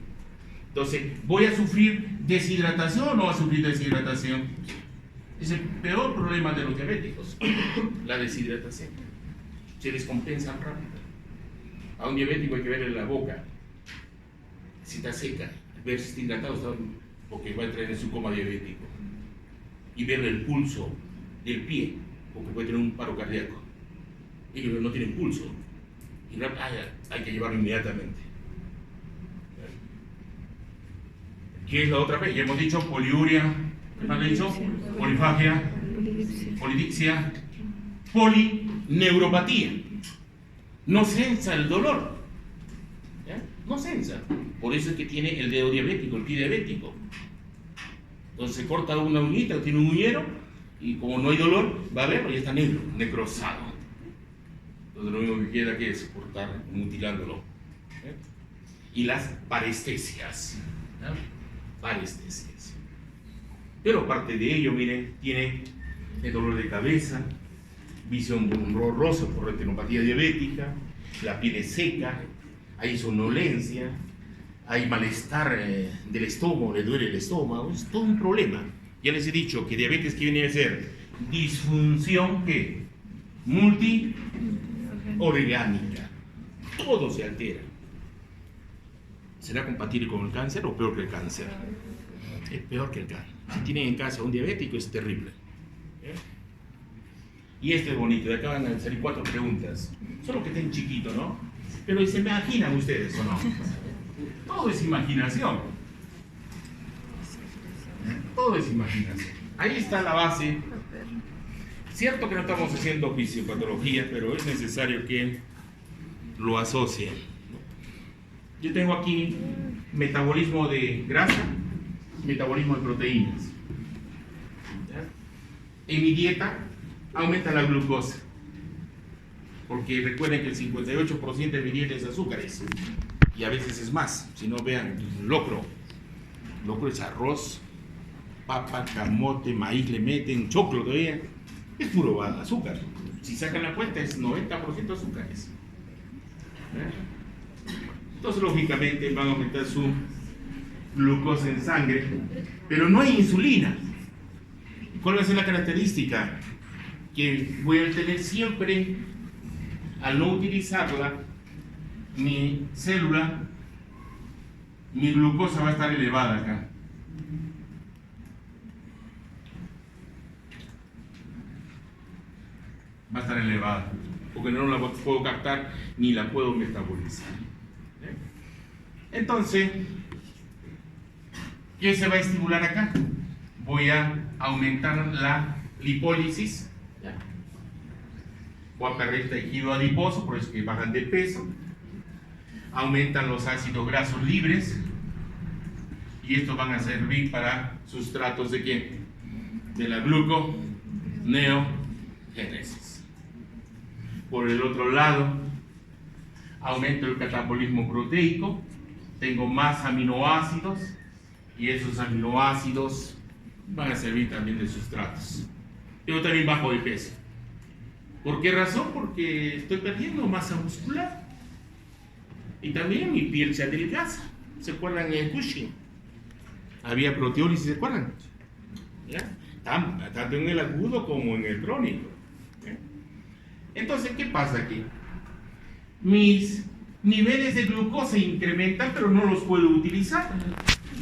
Entonces, ¿voy a sufrir deshidratación o no voy a sufrir deshidratación? Es el peor problema de los diabéticos, la deshidratación. Se descompensan rápido. A un diabético hay que verle la boca, si está seca, ver si está hidratado, porque va a entrar en su coma diabético. Y verle el pulso del pie, porque puede tener un paro cardíaco. Ellos no tienen pulso. Y hay que llevarlo inmediatamente. ¿Qué es la otra vez? Ya hemos dicho poliuria, ¿qué más he dicho? Polifagia, polidixia, polineuropatía. No sensa el dolor. ¿Ya? No sensa. Por eso es que tiene el dedo diabético, el pie diabético. Entonces se corta una uñita o tiene un uñero y como no hay dolor, va a ver, ya está negro, necrosado. Entonces lo único que queda que es cortar, mutilándolo. ¿Eh? Y las parestesias. ¿Ya? Parestesias. Pero aparte de ello, miren, tiene el dolor de cabeza, visión borrosa por retinopatía diabética, la piel es seca, hay somnolencia, hay malestar del estómago, le duele el estómago, es todo un problema. Ya les he dicho que diabetes, ¿qué viene a ser? Disfunción, ¿qué? Multiorgánica. Todo se altera. ¿Será compatible con el cáncer o peor que el cáncer? Es peor que el cáncer. Si tienen en casa un diabético es terrible. Y este es bonito, de acá van a salir 4 preguntas. Solo que estén chiquito, ¿no? Pero ¿se imaginan ustedes o no? Todo es imaginación. Todo es imaginación. Ahí está la base. Cierto que no estamos haciendo fisiopatología, pero es necesario que lo asocien. Yo tengo aquí metabolismo de grasa, metabolismo de proteínas. En mi dieta aumenta la glucosa, porque recuerden que el 58% de mi dieta es azúcares, y a veces es más. Si no, vean, locro es arroz, papa, camote, maíz, le meten choclo todavía, es puro azúcar. Si sacan la cuenta es 90% azúcares. Entonces lógicamente van a aumentar su glucosa en sangre, pero no hay insulina. ¿Cuál va a ser la característica? Que voy a tener siempre, al no utilizarla, mi célula, mi glucosa va a estar elevada acá. Va a estar elevada, porque no la puedo captar ni la puedo metabolizar. Entonces, ¿qué se va a estimular acá? Voy a aumentar la lipólisis. ¿Ya? Voy a perder tejido adiposo, por eso que bajan de peso. Aumentan los ácidos grasos libres. Y estos van a servir para sustratos de ¿qué? De la gluconeogénesis. Por el otro lado, aumento el catabolismo proteico. Tengo más aminoácidos y esos aminoácidos van a servir también de sustratos. Yo también bajo de peso. ¿Por qué razón? Porque estoy perdiendo masa muscular. Y también mi piel se adelgaza. ¿Se acuerdan en Cushing? Había proteólisis, ¿se acuerdan? ¿Ya? Tanto en el agudo como en el crónico. ¿Ya? Entonces, ¿qué pasa aquí? Mis niveles de glucosa incrementan, pero no los puedo utilizar.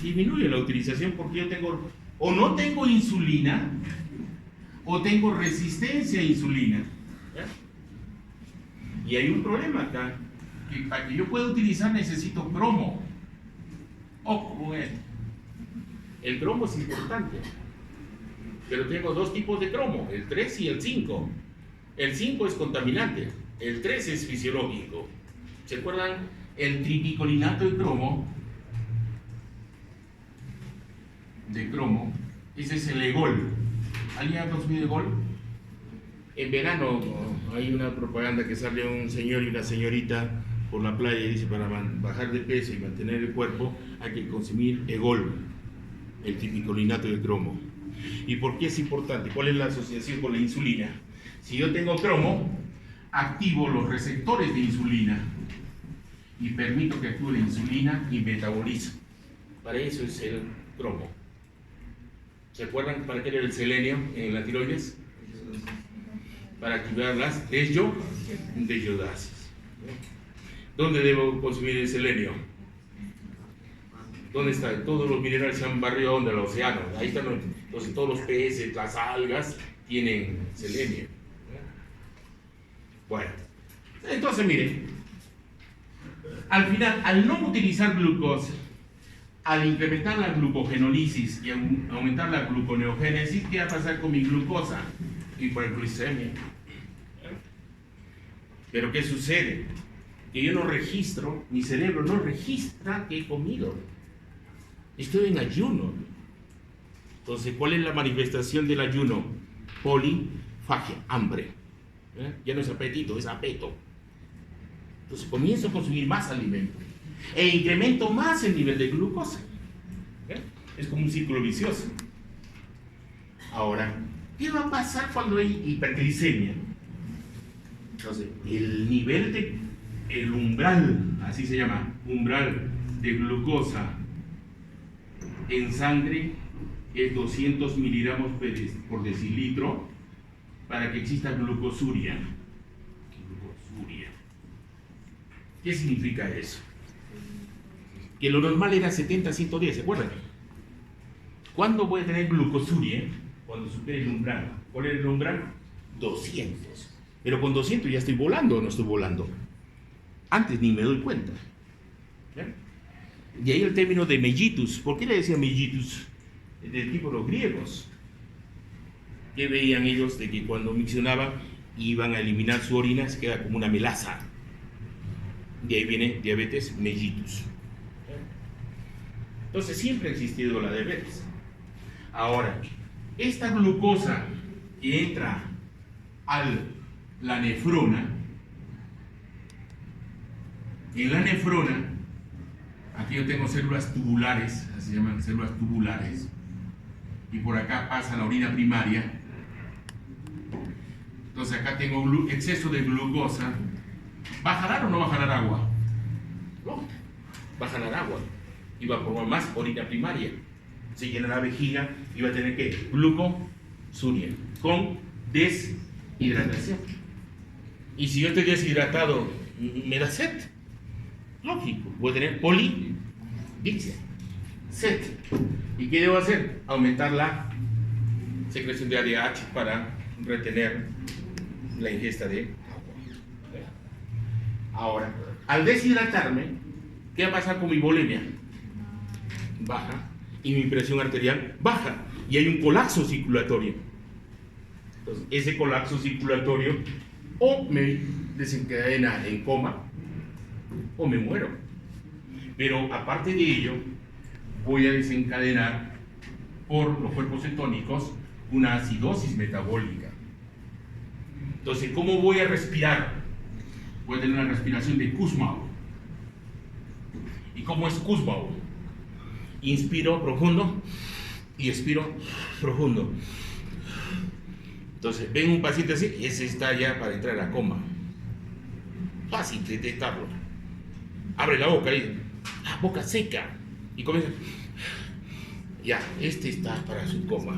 Disminuye la utilización porque yo tengo, o no tengo insulina, o tengo resistencia a insulina. ¿Ya? Y hay un problema acá, que para que yo pueda utilizar necesito cromo. Ojo con esto. El cromo es importante, pero tengo dos tipos de cromo, el 3 y el 5. El 5 es contaminante, el 3 es fisiológico. ¿Se acuerdan? El tripicolinato de cromo, ese es el Egol. ¿Alguien ha consumido Egol? En verano hay una propaganda que sale un señor y una señorita por la playa y dice: para bajar de peso y mantener el cuerpo hay que consumir Egol, el tripicolinato de cromo. ¿Y por qué es importante? ¿Cuál es la asociación con la insulina? Si yo tengo cromo, activo los receptores de insulina y permito que actúe la insulina y metabolizo. Para eso es el cromo. ¿Se acuerdan para qué era el selenio en la tiroides? Para activar las desyodasis. ¿Dónde debo consumir el selenio? ¿Dónde está? Todos los minerales se han barrido donde el océano. Ahí están. Entonces todos los peces, las algas tienen selenio. Bueno, entonces miren, al final, al no utilizar glucosa, al incrementar la glucogenólisis y aumentar la gluconeogénesis, ¿qué va a pasar con mi glucosa? Hiperglicemia. Pero ¿qué sucede? Que yo no registro, mi cerebro no registra que he comido. Estoy en ayuno. Entonces, ¿cuál es la manifestación del ayuno? Polifagia, hambre. Ya no es apetito, es apeto. Entonces comienzo a consumir más alimento e incremento más el nivel de glucosa. Es como un círculo vicioso. Ahora, ¿qué va a pasar cuando hay hiperglicemia? Entonces, el umbral, así se llama, umbral de glucosa en sangre es 200 miligramos por decilitro para que exista glucosuria. ¿Qué significa eso? Que lo normal era 70 a 110, ¿se acuerdan? ¿Cuándo voy a tener glucosuria? Cuando supere el umbral. ¿Cuál es el umbral? 200. Pero con 200 ya estoy volando o no estoy volando. Antes ni me doy cuenta. ¿Ya? Y ahí el término de mellitus. ¿Por qué le decían mellitus? Del tipo los griegos. Que veían ellos de que cuando miccionaban iban a eliminar su orina, se queda como una melaza. De ahí viene diabetes mellitus. Entonces siempre ha existido la diabetes. Ahora, esta glucosa que entra a la nefrona, en la nefrona, aquí yo tengo células tubulares, así se llaman células tubulares, y por acá pasa la orina primaria. Entonces acá tengo exceso de glucosa. ¿Va a jalar o no va a jalar agua? No, va a jalar agua y va a formar más orina primaria. Se llena la vejiga y va a tener que glucosuria con deshidratación. Y si yo estoy deshidratado, me da sed. Lógico, voy a tener polidipsia, sed. ¿Y qué debo hacer? Aumentar la secreción de ADH para retener la ingesta de agua. Ahora, al deshidratarme, ¿qué va a pasar con mi volemia? Baja, y mi presión arterial baja, y hay un colapso circulatorio. Entonces, ese colapso circulatorio o me desencadena en coma o me muero. Pero aparte de ello, voy a desencadenar por los cuerpos cetónicos una acidosis metabólica. Entonces, ¿cómo voy a respirar? Voy a tener una respiración de Kussmaul. ¿Y cómo es Kussmaul? Inspiro profundo y expiro profundo. Entonces, ven un paciente así, ese está ya para entrar a coma. Fácil detectarlo. abre la boca y boca seca y comienza, ya, este está para su coma.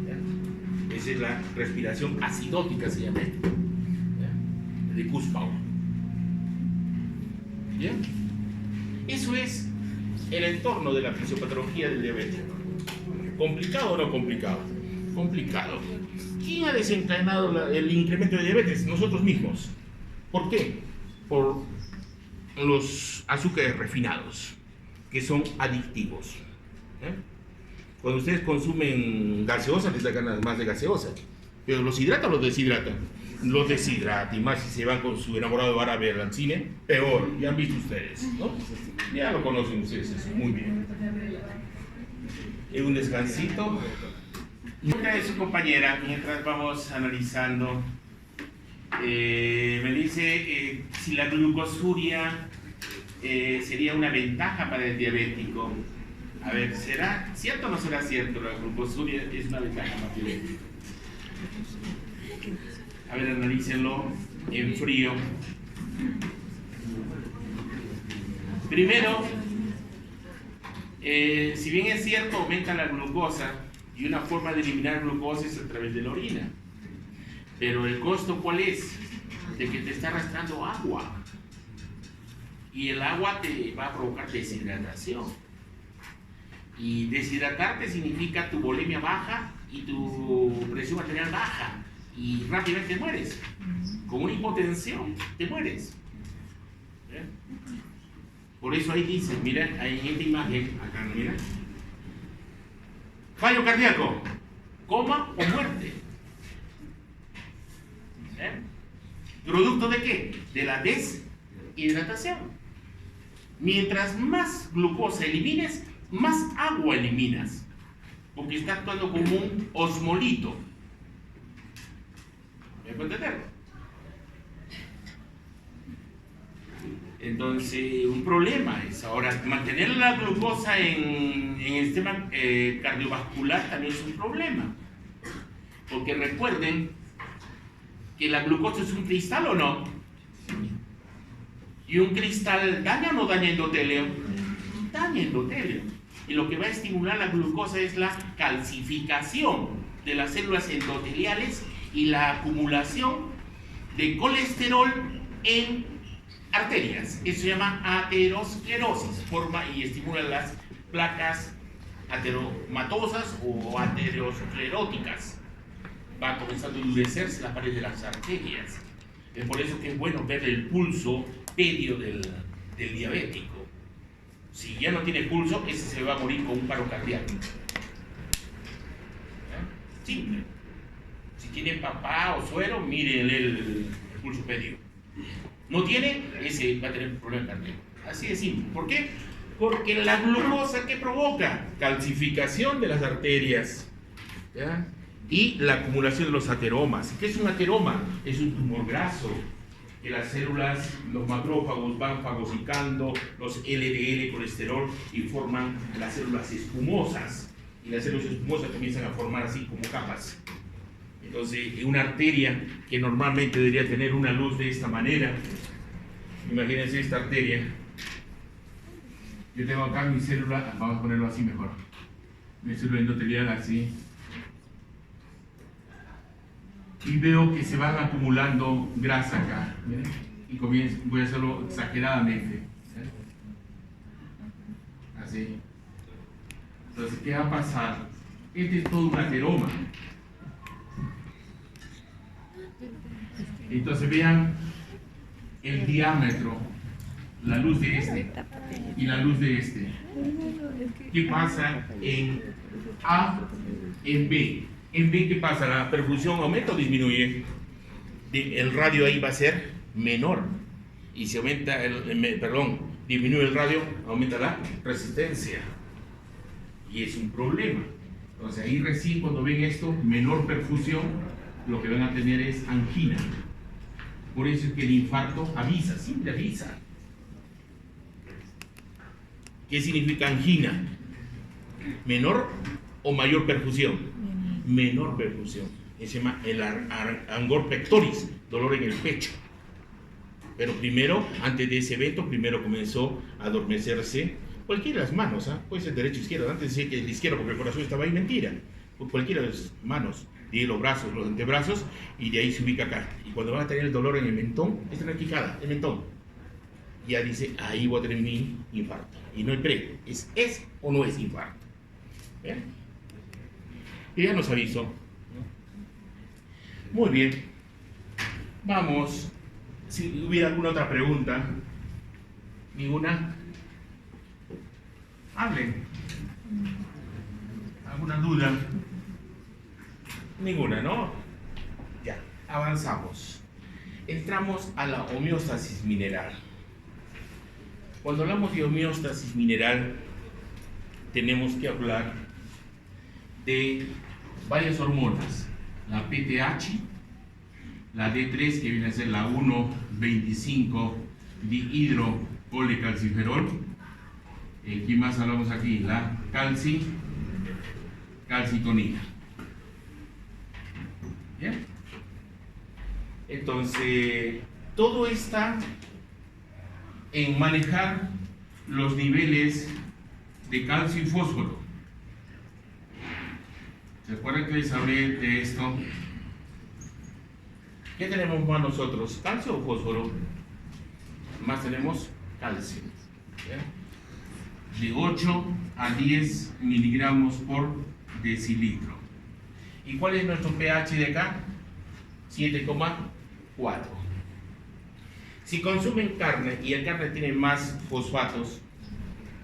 ¿Ya? Esa es la respiración acidótica, se llama esto, ¿ya? De Kussmaul. ¿Ya? Eso es el entorno de la fisiopatología del diabetes. ¿Complicado o no complicado? Complicado. ¿Quién ha desencadenado el incremento de diabetes? Nosotros mismos. ¿Por qué? Por los azúcares refinados, que son adictivos. Cuando ustedes consumen gaseosa, les da ganas más de gaseosa. Pero ¿los hidrata o los deshidrata? Los deshidrata, y más si se van con su enamorado árabe al cine, peor. Ya han visto ustedes, ¿no? Ya lo conocen ustedes, eso. Muy bien. Un descansito. Una de su compañera, mientras vamos analizando, me dice si la glucosuria sería una ventaja para el diabético. A ver, ¿será cierto o no será cierto? La glucosuria es una ventaja para el diabético. A ver, analícenlo en frío. Primero, si bien es cierto, aumenta la glucosa, y una forma de eliminar glucosa es a través de la orina. Pero el costo, ¿cuál es? De que te está arrastrando agua. Y el agua te va a provocar deshidratación. Y deshidratarte significa tu volemia baja y tu presión arterial baja. Y rápidamente mueres. Con una hipotensión te mueres. ¿Eh? Por eso ahí dice, mira, ahí en esta imagen, acá, mira. Fallo cardíaco, coma o muerte. ¿Eh? ¿Producto de qué? De la deshidratación. Mientras más glucosa elimines, más agua eliminas. Porque está actuando como un osmolito. ¿Me puedo entender? Entonces, un problema es ahora mantener la glucosa en el sistema cardiovascular también es un problema. Porque recuerden que la glucosa es un cristal o no. ¿Y un cristal daña o no daña endotelio? Daña endotelio. Y lo que va a estimular la glucosa es la calcificación de las células endoteliales y la acumulación de colesterol en arterias. Eso se llama aterosclerosis. Forma y estimula las placas ateromatosas o ateroscleróticas. Va comenzando a endurecerse la pared de las arterias. Es por eso que es bueno ver el pulso medio del diabético. Si ya no tiene pulso, ese se va a morir con un paro cardíaco. Simple. Si tiene papá o suero, miren el pulso medio. No tiene, ese va a tener un problema cardíaco. Así de simple. ¿Por qué? Porque la glucosa, ¿qué provoca? Calcificación de las arterias, ¿ya? Y la acumulación de los ateromas. ¿Qué es un ateroma? Es un tumor graso que las células, los macrófagos van fagocitando los LDL, colesterol, y forman las células espumosas. Y las células espumosas comienzan a formar así como capas. Entonces, una arteria que normalmente debería tener una luz de esta manera, imagínense esta arteria. Yo tengo acá mi célula, vamos a ponerlo así mejor, mi célula endotelial así, y veo que se van acumulando grasa acá, ¿miren? Y comienzo, voy a hacerlo exageradamente, ¿eh? Así. Entonces, ¿qué va a pasar? Este es todo un ateroma. Entonces vean el diámetro, la luz de este y la luz de este. ¿Qué pasa en A, en B? En B, ¿qué pasa? ¿La perfusión aumenta o disminuye? El radio ahí va a ser menor. Y si aumenta disminuye el radio, aumenta la resistencia. Y es un problema. Entonces ahí recién cuando ven esto, menor perfusión, lo que van a tener es angina. Por eso es que el infarto avisa, siempre avisa. ¿Qué significa angina? ¿Menor o mayor perfusión? Menor perfusión. Se llama el angor pectoris, dolor en el pecho. Pero primero, antes de ese evento, primero comenzó a adormecerse cualquiera de las manos, puede ser derecho o izquierdo. Antes decía que el izquierdo porque el corazón estaba ahí, mentira. Por cualquiera de las manos, de los brazos, los antebrazos, y de ahí se ubica acá. Y cuando van a tener el dolor en el mentón, esta es la quijada, el mentón. Ya dice, ahí voy a tener mi infarto. Y no el pre, es o no es infarto. ¿Bien? Y ya nos avisó. Muy bien. Vamos. Si hubiera alguna otra pregunta. ¿Ninguna? Hablen. ¿Alguna duda? Ninguna, ¿no? Ya, avanzamos. Entramos a la homeostasis mineral. Cuando hablamos de homeostasis mineral, tenemos que hablar de varias hormonas. La PTH, la D3, que viene a ser la 1,25 dihidrocolecalciferol. ¿Qué más hablamos aquí? La calcitonina. ¿Bien? Entonces, todo está en manejar los niveles de calcio y fósforo. ¿Se acuerdan que les hablé de esto? ¿Qué tenemos más nosotros? ¿Calcio o fósforo? Más tenemos calcio. ¿Bien? De 8 a 10 miligramos por decilitro. ¿Y cuál es nuestro pH de acá? 7,4. Si consumen carne y el carne tiene más fosfatos,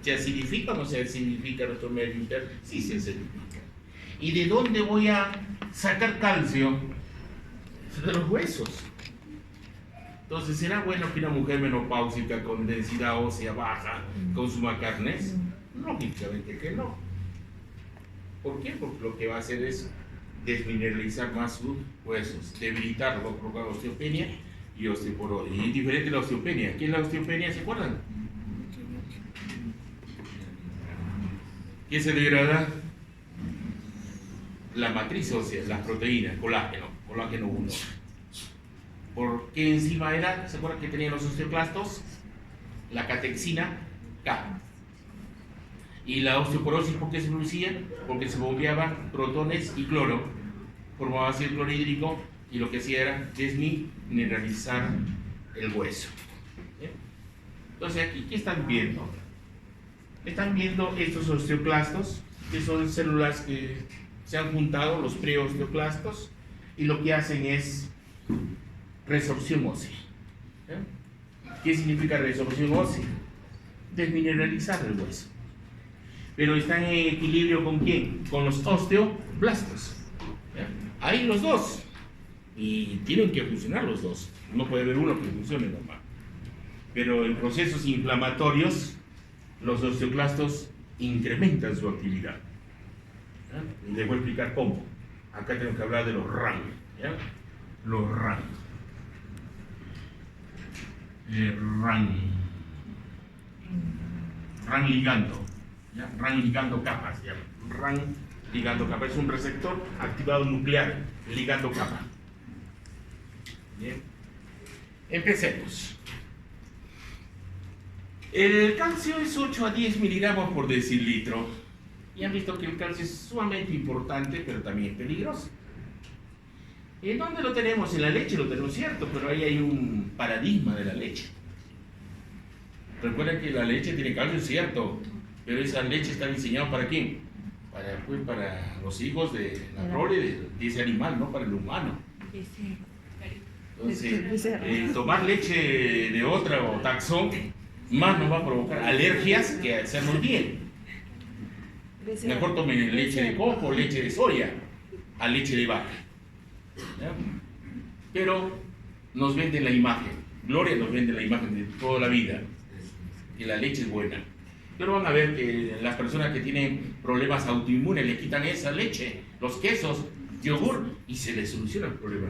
¿se acidifica o no se acidifica nuestro medio interno? Sí, se acidifica. ¿Y de dónde voy a sacar calcio? De los huesos. Entonces, ¿será bueno que una mujer menopáusica con densidad ósea baja consuma carnes? Lógicamente que no. ¿Por qué? Porque lo que va a hacer es desmineralizar más sus huesos, debilitarlo, provocar osteopenia y osteoporosis. Y es diferente la osteopenia. ¿Qué es la osteopenia? ¿Se acuerdan? ¿Qué se degrada? La matriz ósea, las proteínas, colágeno 1. ¿Por qué enzima era? ¿Se acuerdan que tenían los osteoclastos? La catexina K. ¿Y la osteoporosis por qué se producía? Porque se bombeaban protones y cloro, formaba ácido clorhídrico y lo que hacía era desmineralizar el hueso. ¿Bien? Entonces aquí, ¿qué están viendo? Están viendo estos osteoclastos, que son células que se han juntado, los preosteoclastos, y lo que hacen es resorción ósea. ¿Bien? ¿Qué significa resorción ósea? Desmineralizar el hueso. Pero están en equilibrio ¿con quién? Con los osteoblastos. ¿Ya? Hay los dos. Y tienen que funcionar los dos. No puede haber uno que funcione normal. Pero en procesos inflamatorios, los osteoclastos incrementan su actividad. ¿Ya? Y les voy a explicar cómo. Acá tenemos que hablar de los RAN. ¿Ya? Los RAN. RAN ligando. ¿Ya? RAN ligando capas. RAN ligando capa es un receptor activado nuclear ligando capa. Bien. Empecemos. El calcio es 8 a 10 miligramos por decilitro. Y han visto que el calcio es sumamente importante, pero también peligroso. ¿En dónde lo tenemos? En la leche lo tenemos, cierto, pero ahí hay un paradigma de la leche. Recuerden que la leche tiene calcio, cierto, pero esa leche está diseñada ¿para quién? Para los hijos de la prole de ese animal, no para el humano. Entonces, tomar leche de otra o taxón más nos va a provocar alergias que hacernos bien. Mejor tomen leche de coco, leche de soya, a leche de vaca. ¿Ya? Pero nos venden la imagen. Gloria nos vende la imagen de toda la vida, que la leche es buena. Pero van a ver que las personas que tienen problemas autoinmunes le quitan esa leche, los quesos, yogur, y se les soluciona el problema.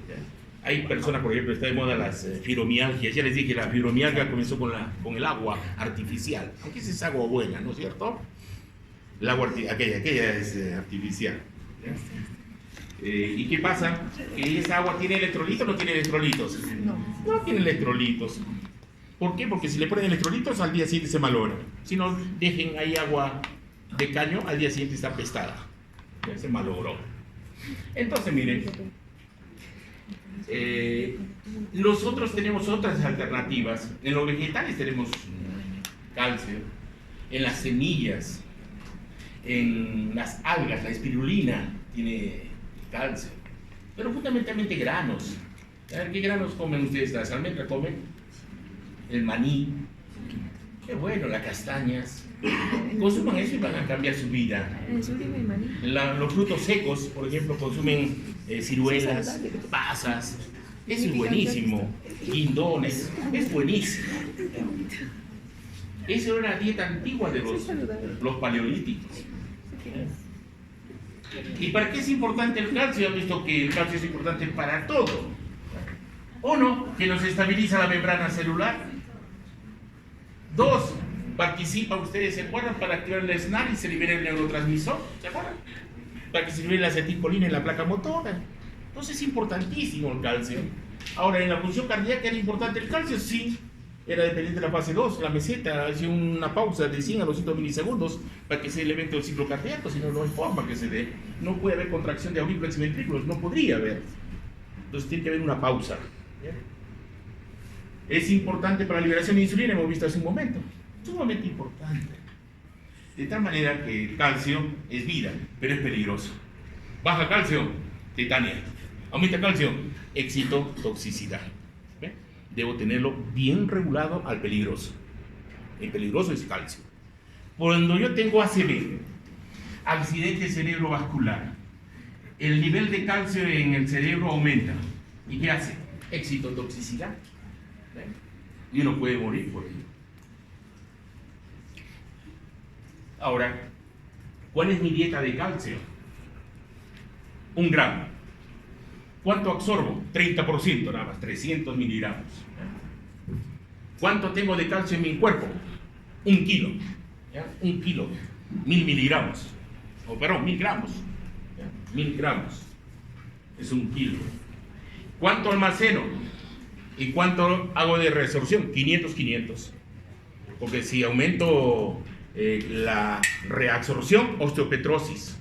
¿Ya? Hay personas, por ejemplo, está de moda las fibromialgias. Ya les dije, la fibromialgia comenzó con el agua artificial, aunque esa es agua buena, ¿no es cierto? El agua aquella es artificial. ¿Ya? ¿Y qué pasa? ¿Que esa agua tiene electrolitos o no tiene electrolitos? No tiene electrolitos. ¿Por qué? Porque si le ponen electrolitos al día siguiente se malogra. Si no dejen ahí agua de caño, al día siguiente está apestada. Ya se malogró. Entonces, miren, nosotros tenemos otras alternativas. En los vegetales tenemos calcio, en las semillas, en las algas, la espirulina tiene calcio, pero fundamentalmente granos. A ver, ¿qué granos comen ustedes? Las almendras comen, el maní, qué bueno, las castañas. Consuman eso y van a cambiar su vida. Los frutos secos, por ejemplo, consumen ciruelas, pasas. Eso es buenísimo. Guindones, es buenísimo. Esa era una dieta antigua de los paleolíticos. ¿Y para qué es importante el calcio? Han visto que el calcio es importante para todo. Uno, que nos estabiliza la membrana celular. Dos, participa, ustedes se acuerdan, para activar el SNAR y se libera el neurotransmisor, ¿se acuerdan? Para que se libere la acetilcolina en la placa motora. Entonces es importantísimo el calcio. Ahora, en la función cardíaca era importante el calcio, sí. Era dependiente de la fase 2, la meseta hacía una pausa de 100 a 200 milisegundos para que se dé el evento del ciclo cardíaco, si no, no hay forma que se dé. No puede haber contracción de aurículas y ventrículos, no podría haber. Entonces tiene que haber una pausa. Es importante para la liberación de insulina, hemos visto hace un momento. Sumamente importante. De tal manera que el calcio es vida, pero es peligroso. Baja calcio, tetania. Aumenta calcio, éxito, toxicidad. Debo tenerlo bien regulado al peligroso. El peligroso es calcio. Cuando yo tengo ACV, accidente cerebrovascular, el nivel de calcio en el cerebro aumenta. ¿Y qué hace? Éxito, toxicidad. Y uno puede morir por ello. Ahora, ¿cuál es mi dieta de calcio? 1 gramo. ¿Cuánto absorbo? 30% nada más, 300 miligramos. ¿Cuánto tengo de calcio en mi cuerpo? 1 kilo. ¿Ya? 1 kilo, 1000 miligramos. O perdón, 1000 gramos. ¿Ya? 1000 gramos. Es 1 kilo. ¿Cuánto almaceno? ¿Y cuánto hago de resorción? 500. Porque si aumento la reabsorción, osteopetrosis.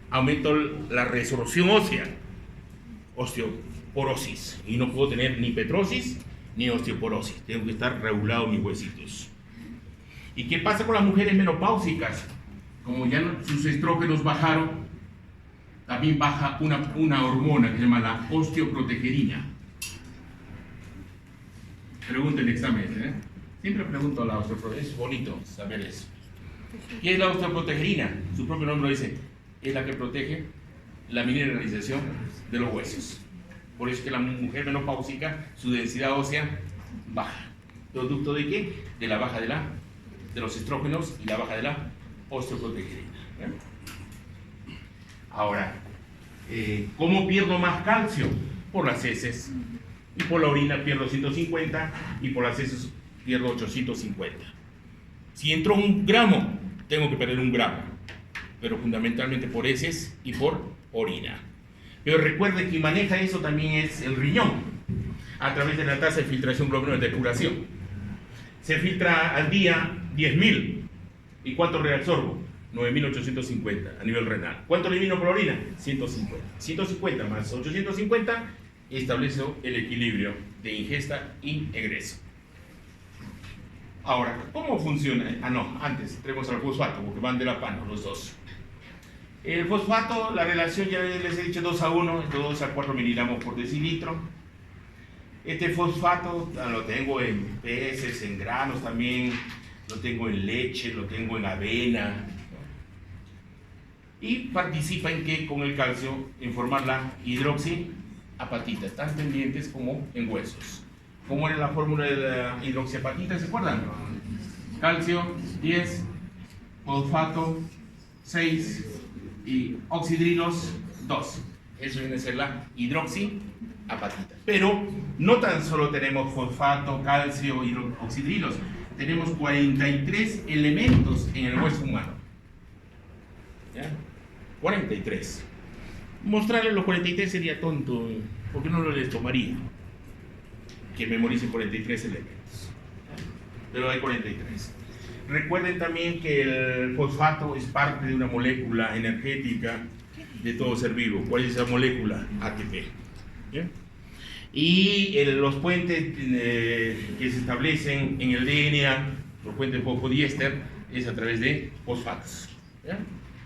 Aumento la resorción ósea, osteoporosis. Y no puedo tener ni petrosis ni osteoporosis. Tengo que estar regulado mis huesitos. ¿Y qué pasa con las mujeres menopáusicas? Como ya sus estrógenos bajaron, también baja una hormona que se llama la osteoprotegerina. Pregunten en exámenes, ¿eh? Siempre pregunto a la osteoprotegerina. Es bonito saber eso. ¿Qué es la osteoprotegerina? Su propio nombre lo dice. Es la que protege la mineralización de los huesos. Por eso es que la mujer menopáusica, su densidad ósea baja. ¿Producto de qué? De la baja de los estrógenos y la baja de la osteoprotegerina. Ahora, ¿cómo pierdo más calcio? Por las heces. Y por la orina pierdo 150 y por las heces pierdo 850. Si entró 1 gramo, tengo que perder 1 gramo. Pero fundamentalmente por heces y por orina. Pero recuerde que maneja eso también es el riñón, a través de la tasa de filtración glomerular de depuración. Se filtra al día 10.000. ¿Y cuánto reabsorbo? 9.850 a nivel renal. ¿Cuánto elimino por orina? 150. 150 más 850 establece el equilibrio de ingesta y egreso. Ahora, ¿cómo funciona? Antes entremos al fosfato, porque van de la mano los dos. El fosfato, la relación ya les he dicho 2:1, 2 a 4 miligramos por decilitro. Este fosfato lo tengo en peces, en granos también, lo tengo en leche, lo tengo en avena. Y participa en qué con el calcio, en formar la hidroxiapatita, tan pendientes como en huesos. ¿Cómo era la fórmula de la hidroxiapatita? ¿Se acuerdan? Calcio 10, fosfato 6 y oxidrilos 2. Eso viene a ser la hidroxiapatita. Pero no tan solo tenemos fosfato, calcio y oxidrilos, tenemos 43 elementos en el hueso humano. ¿Ya? 43. Mostrarle los 43 sería tonto, porque no les tomaría que memoricen 43 elementos. Pero hay 43. Recuerden también que el fosfato es parte de una molécula energética de todo ser vivo. ¿Cuál es esa molécula? ATP. ¿Bien? Y los puentes que se establecen en el DNA, los puentes fosfodiéster, es a través de fosfatos. ¿Ya?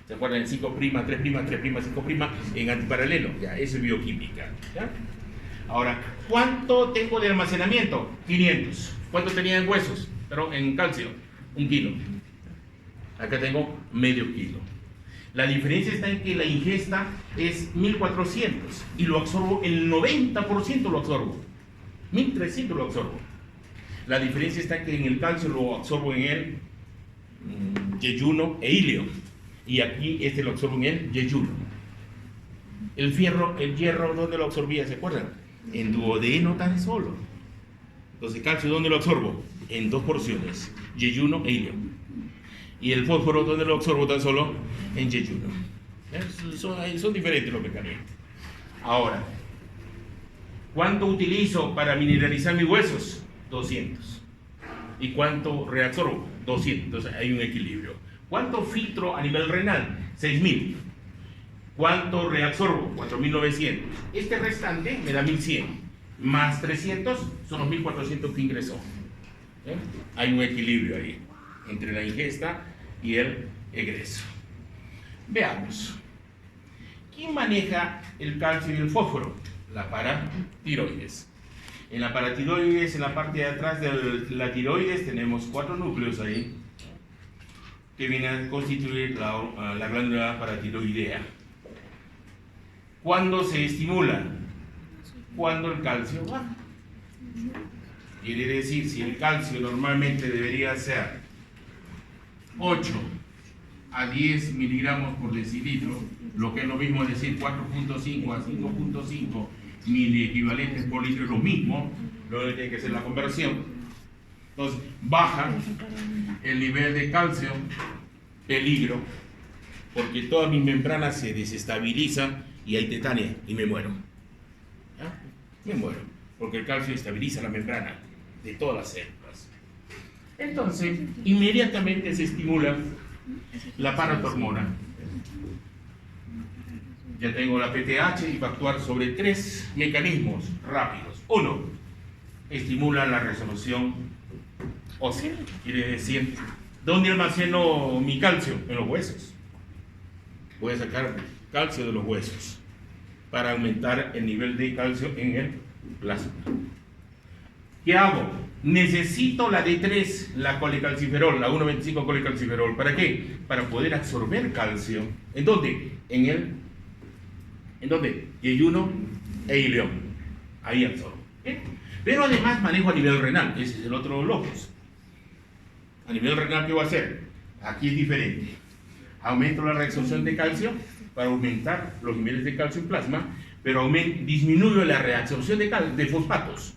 ¿Se acuerdan? En 5', 3', 3', 5' en antiparalelo. Ya, eso es bioquímica. ¿Ya? Ahora, ¿cuánto tengo de almacenamiento? 500. ¿Cuánto tenía en huesos? Pero en calcio, 1 kilo. Acá tengo medio kilo. La diferencia está en que la ingesta es 1400 y lo absorbo, el 90% lo absorbo. 1300 lo absorbo. La diferencia está en que en el calcio lo absorbo en el yeyuno e ilio. Y aquí este lo absorbo en el yeyuno. El hierro, ¿dónde lo absorbía? ¿Se acuerdan? En duodeno tan solo. Entonces, calcio, ¿dónde lo absorbo? En 2 porciones, yeyuno e ilio. Y el fósforo, ¿dónde lo absorbo tan solo? En yeyuno. Son diferentes los mecanismos. Ahora, ¿cuánto utilizo para mineralizar mis huesos? 200. ¿Y cuánto reabsorbo? 200. Entonces hay un equilibrio. ¿Cuánto filtro a nivel renal? 6000. ¿Cuánto reabsorbo? 4900. Este restante me da 1100. Más 300 son los 1400 que ingresó. Hay un equilibrio ahí entre la ingesta y el egreso. Veamos. ¿Quién maneja el calcio y el fósforo? La paratiroides. En la paratiroides, en la parte de atrás de la tiroides, tenemos 4 núcleos ahí que vienen a constituir la glándula paratiroidea. ¿Cuándo se estimula? Cuando el calcio baja. Quiere decir, si el calcio normalmente debería ser 8 a 10 miligramos por decilitro, lo que es lo mismo decir 4.5 a 5.5 miliequivalentes por litro, es lo mismo, luego tiene que hacer la conversión. Entonces, baja el nivel de calcio, peligro, porque todas mis membranas se desestabilizan y hay tetania y me muero. ¿Ya? Me muero, porque el calcio estabiliza la membrana de todas las células. Entonces, inmediatamente se estimula la paratormona. Ya tengo la PTH y va a actuar sobre 3 mecanismos rápidos. 1, estimula la resolución ósea. Quiere decir, ¿dónde almaceno mi calcio? En los huesos. Voy a sacar calcio de los huesos para aumentar el nivel de calcio en el plasma. ¿Qué hago? Necesito la D3, la colecalciferol, la 1,25 colecalciferol. ¿Para qué? Para poder absorber calcio. ¿En dónde? ¿En dónde? Yeyuno e ilio. Ahí absorbo. ¿Eh? Pero además manejo a nivel renal. Ese es el otro locus. A nivel renal, ¿qué voy a hacer? Aquí es diferente. Aumento la reabsorción de calcio para aumentar los niveles de calcio en plasma, pero disminuyo la reabsorción de fosfatos.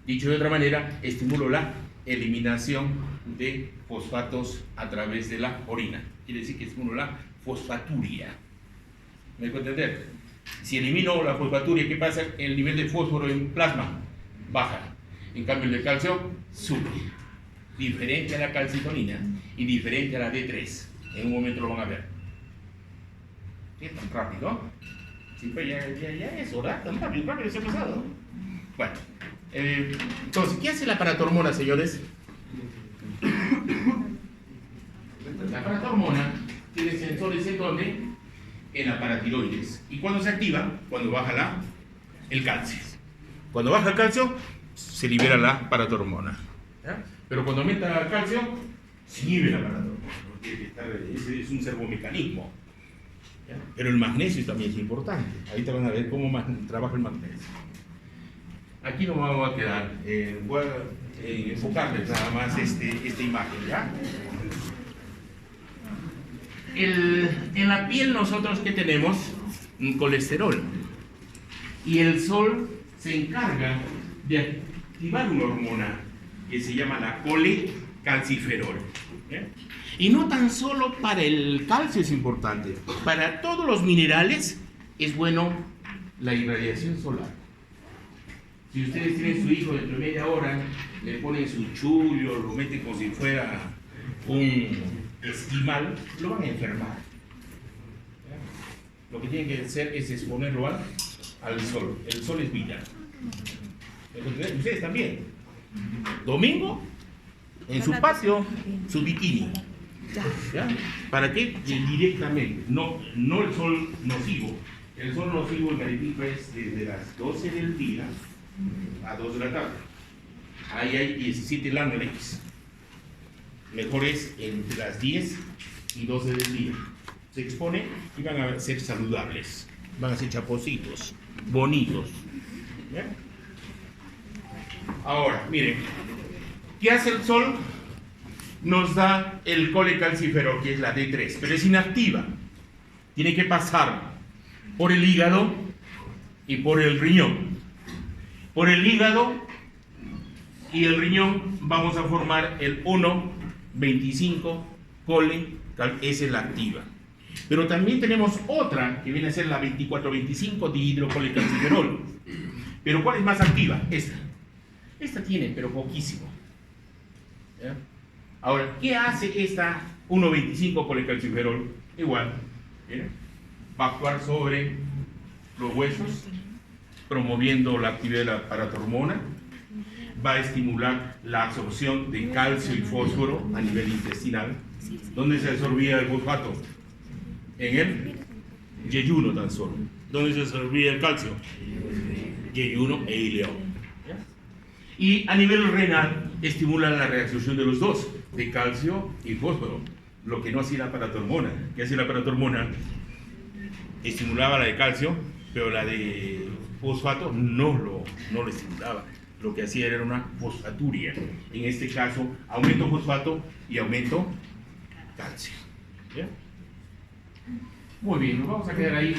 Dicho de otra manera, estimulo la eliminación de fosfatos a través de la orina. Quiere decir que estimulo la fosfaturia. ¿Me puedo entender? Si elimino la fosfaturia, ¿qué pasa? El nivel de fósforo en plasma baja. En cambio, el de calcio sube. Diferente a la calcitonina y diferente a la D3. En un momento lo van a ver. ¿Qué tan rápido? Sí, pues ya es hora. Tan rápido se ha pasado. Bueno. Entonces, ¿qué hace la paratormona, señores? La paratormona tiene sensores en donde en la paratiroides. ¿Y cuándo se activa? Cuando baja el calcio. Cuando baja el calcio, se libera la paratormona. ¿Ya? Pero cuando aumenta el calcio, se inhibe la paratormona. Ese es un servomecanismo. ¿Ya? Pero el magnesio también es importante. Ahorita van a ver cómo trabaja el magnesio. Aquí nos vamos a quedar. Voy a enfocarles nada más esta imagen, ¿ya? En la piel nosotros, ¿qué tenemos? Un colesterol. Y el sol se encarga de activar una hormona que se llama la colecalciferol. ¿Eh? Y no tan solo para el calcio es importante, para todos los minerales es bueno la irradiación solar. Si ustedes tienen su hijo dentro de media hora, le ponen su chullo, lo meten como si fuera un esquimal, lo van a enfermar. Lo que tienen que hacer es exponerlo al sol. El sol es vida. Ustedes también. Domingo, en su patio, su bikini. ¿Ya? ¿Para qué? Directamente, no el sol nocivo. El sol nocivo en Arequipa es desde las 12 del día a 2 de la tarde. Ahí hay 17 lámparas. Mejor es entre las 10 y 12 del día. Se expone y van a ser saludables. Van a ser chapositos, bonitos. ¿Ya? Ahora, miren, ¿qué hace el sol? Nos da el colecalciferol, que es la D3, pero es inactiva. Tiene que pasar por el hígado y por el riñón. Por el hígado y el riñón vamos a formar el 1,25 esa es la activa. Pero también tenemos otra que viene a ser la 24,25 dihidrocolecalciferol. Pero ¿cuál es más activa? Esta. Esta tiene, pero poquísimo. ¿Ya? Ahora, ¿qué hace esta 1,25 colecalciferol? Igual, ¿ya? Va a actuar sobre los huesos, promoviendo la actividad de la paratormona, va a estimular la absorción de calcio y fósforo a nivel intestinal. ¿Dónde se absorbía el fosfato? En el yeyuno tan solo. ¿Dónde se absorbía el calcio? Yeyuno e ileón. Y a nivel renal estimula la reabsorción de los dos, de calcio y fósforo, lo que no hacía la paratormona. ¿Qué hacía la paratormona? Estimulaba la de calcio, pero la de fosfato no lo estimulaba. Lo que hacía era una fosfaturia. En este caso, aumento fosfato y aumento calcio. ¿Ya? Muy bien, nos vamos a quedar ahí.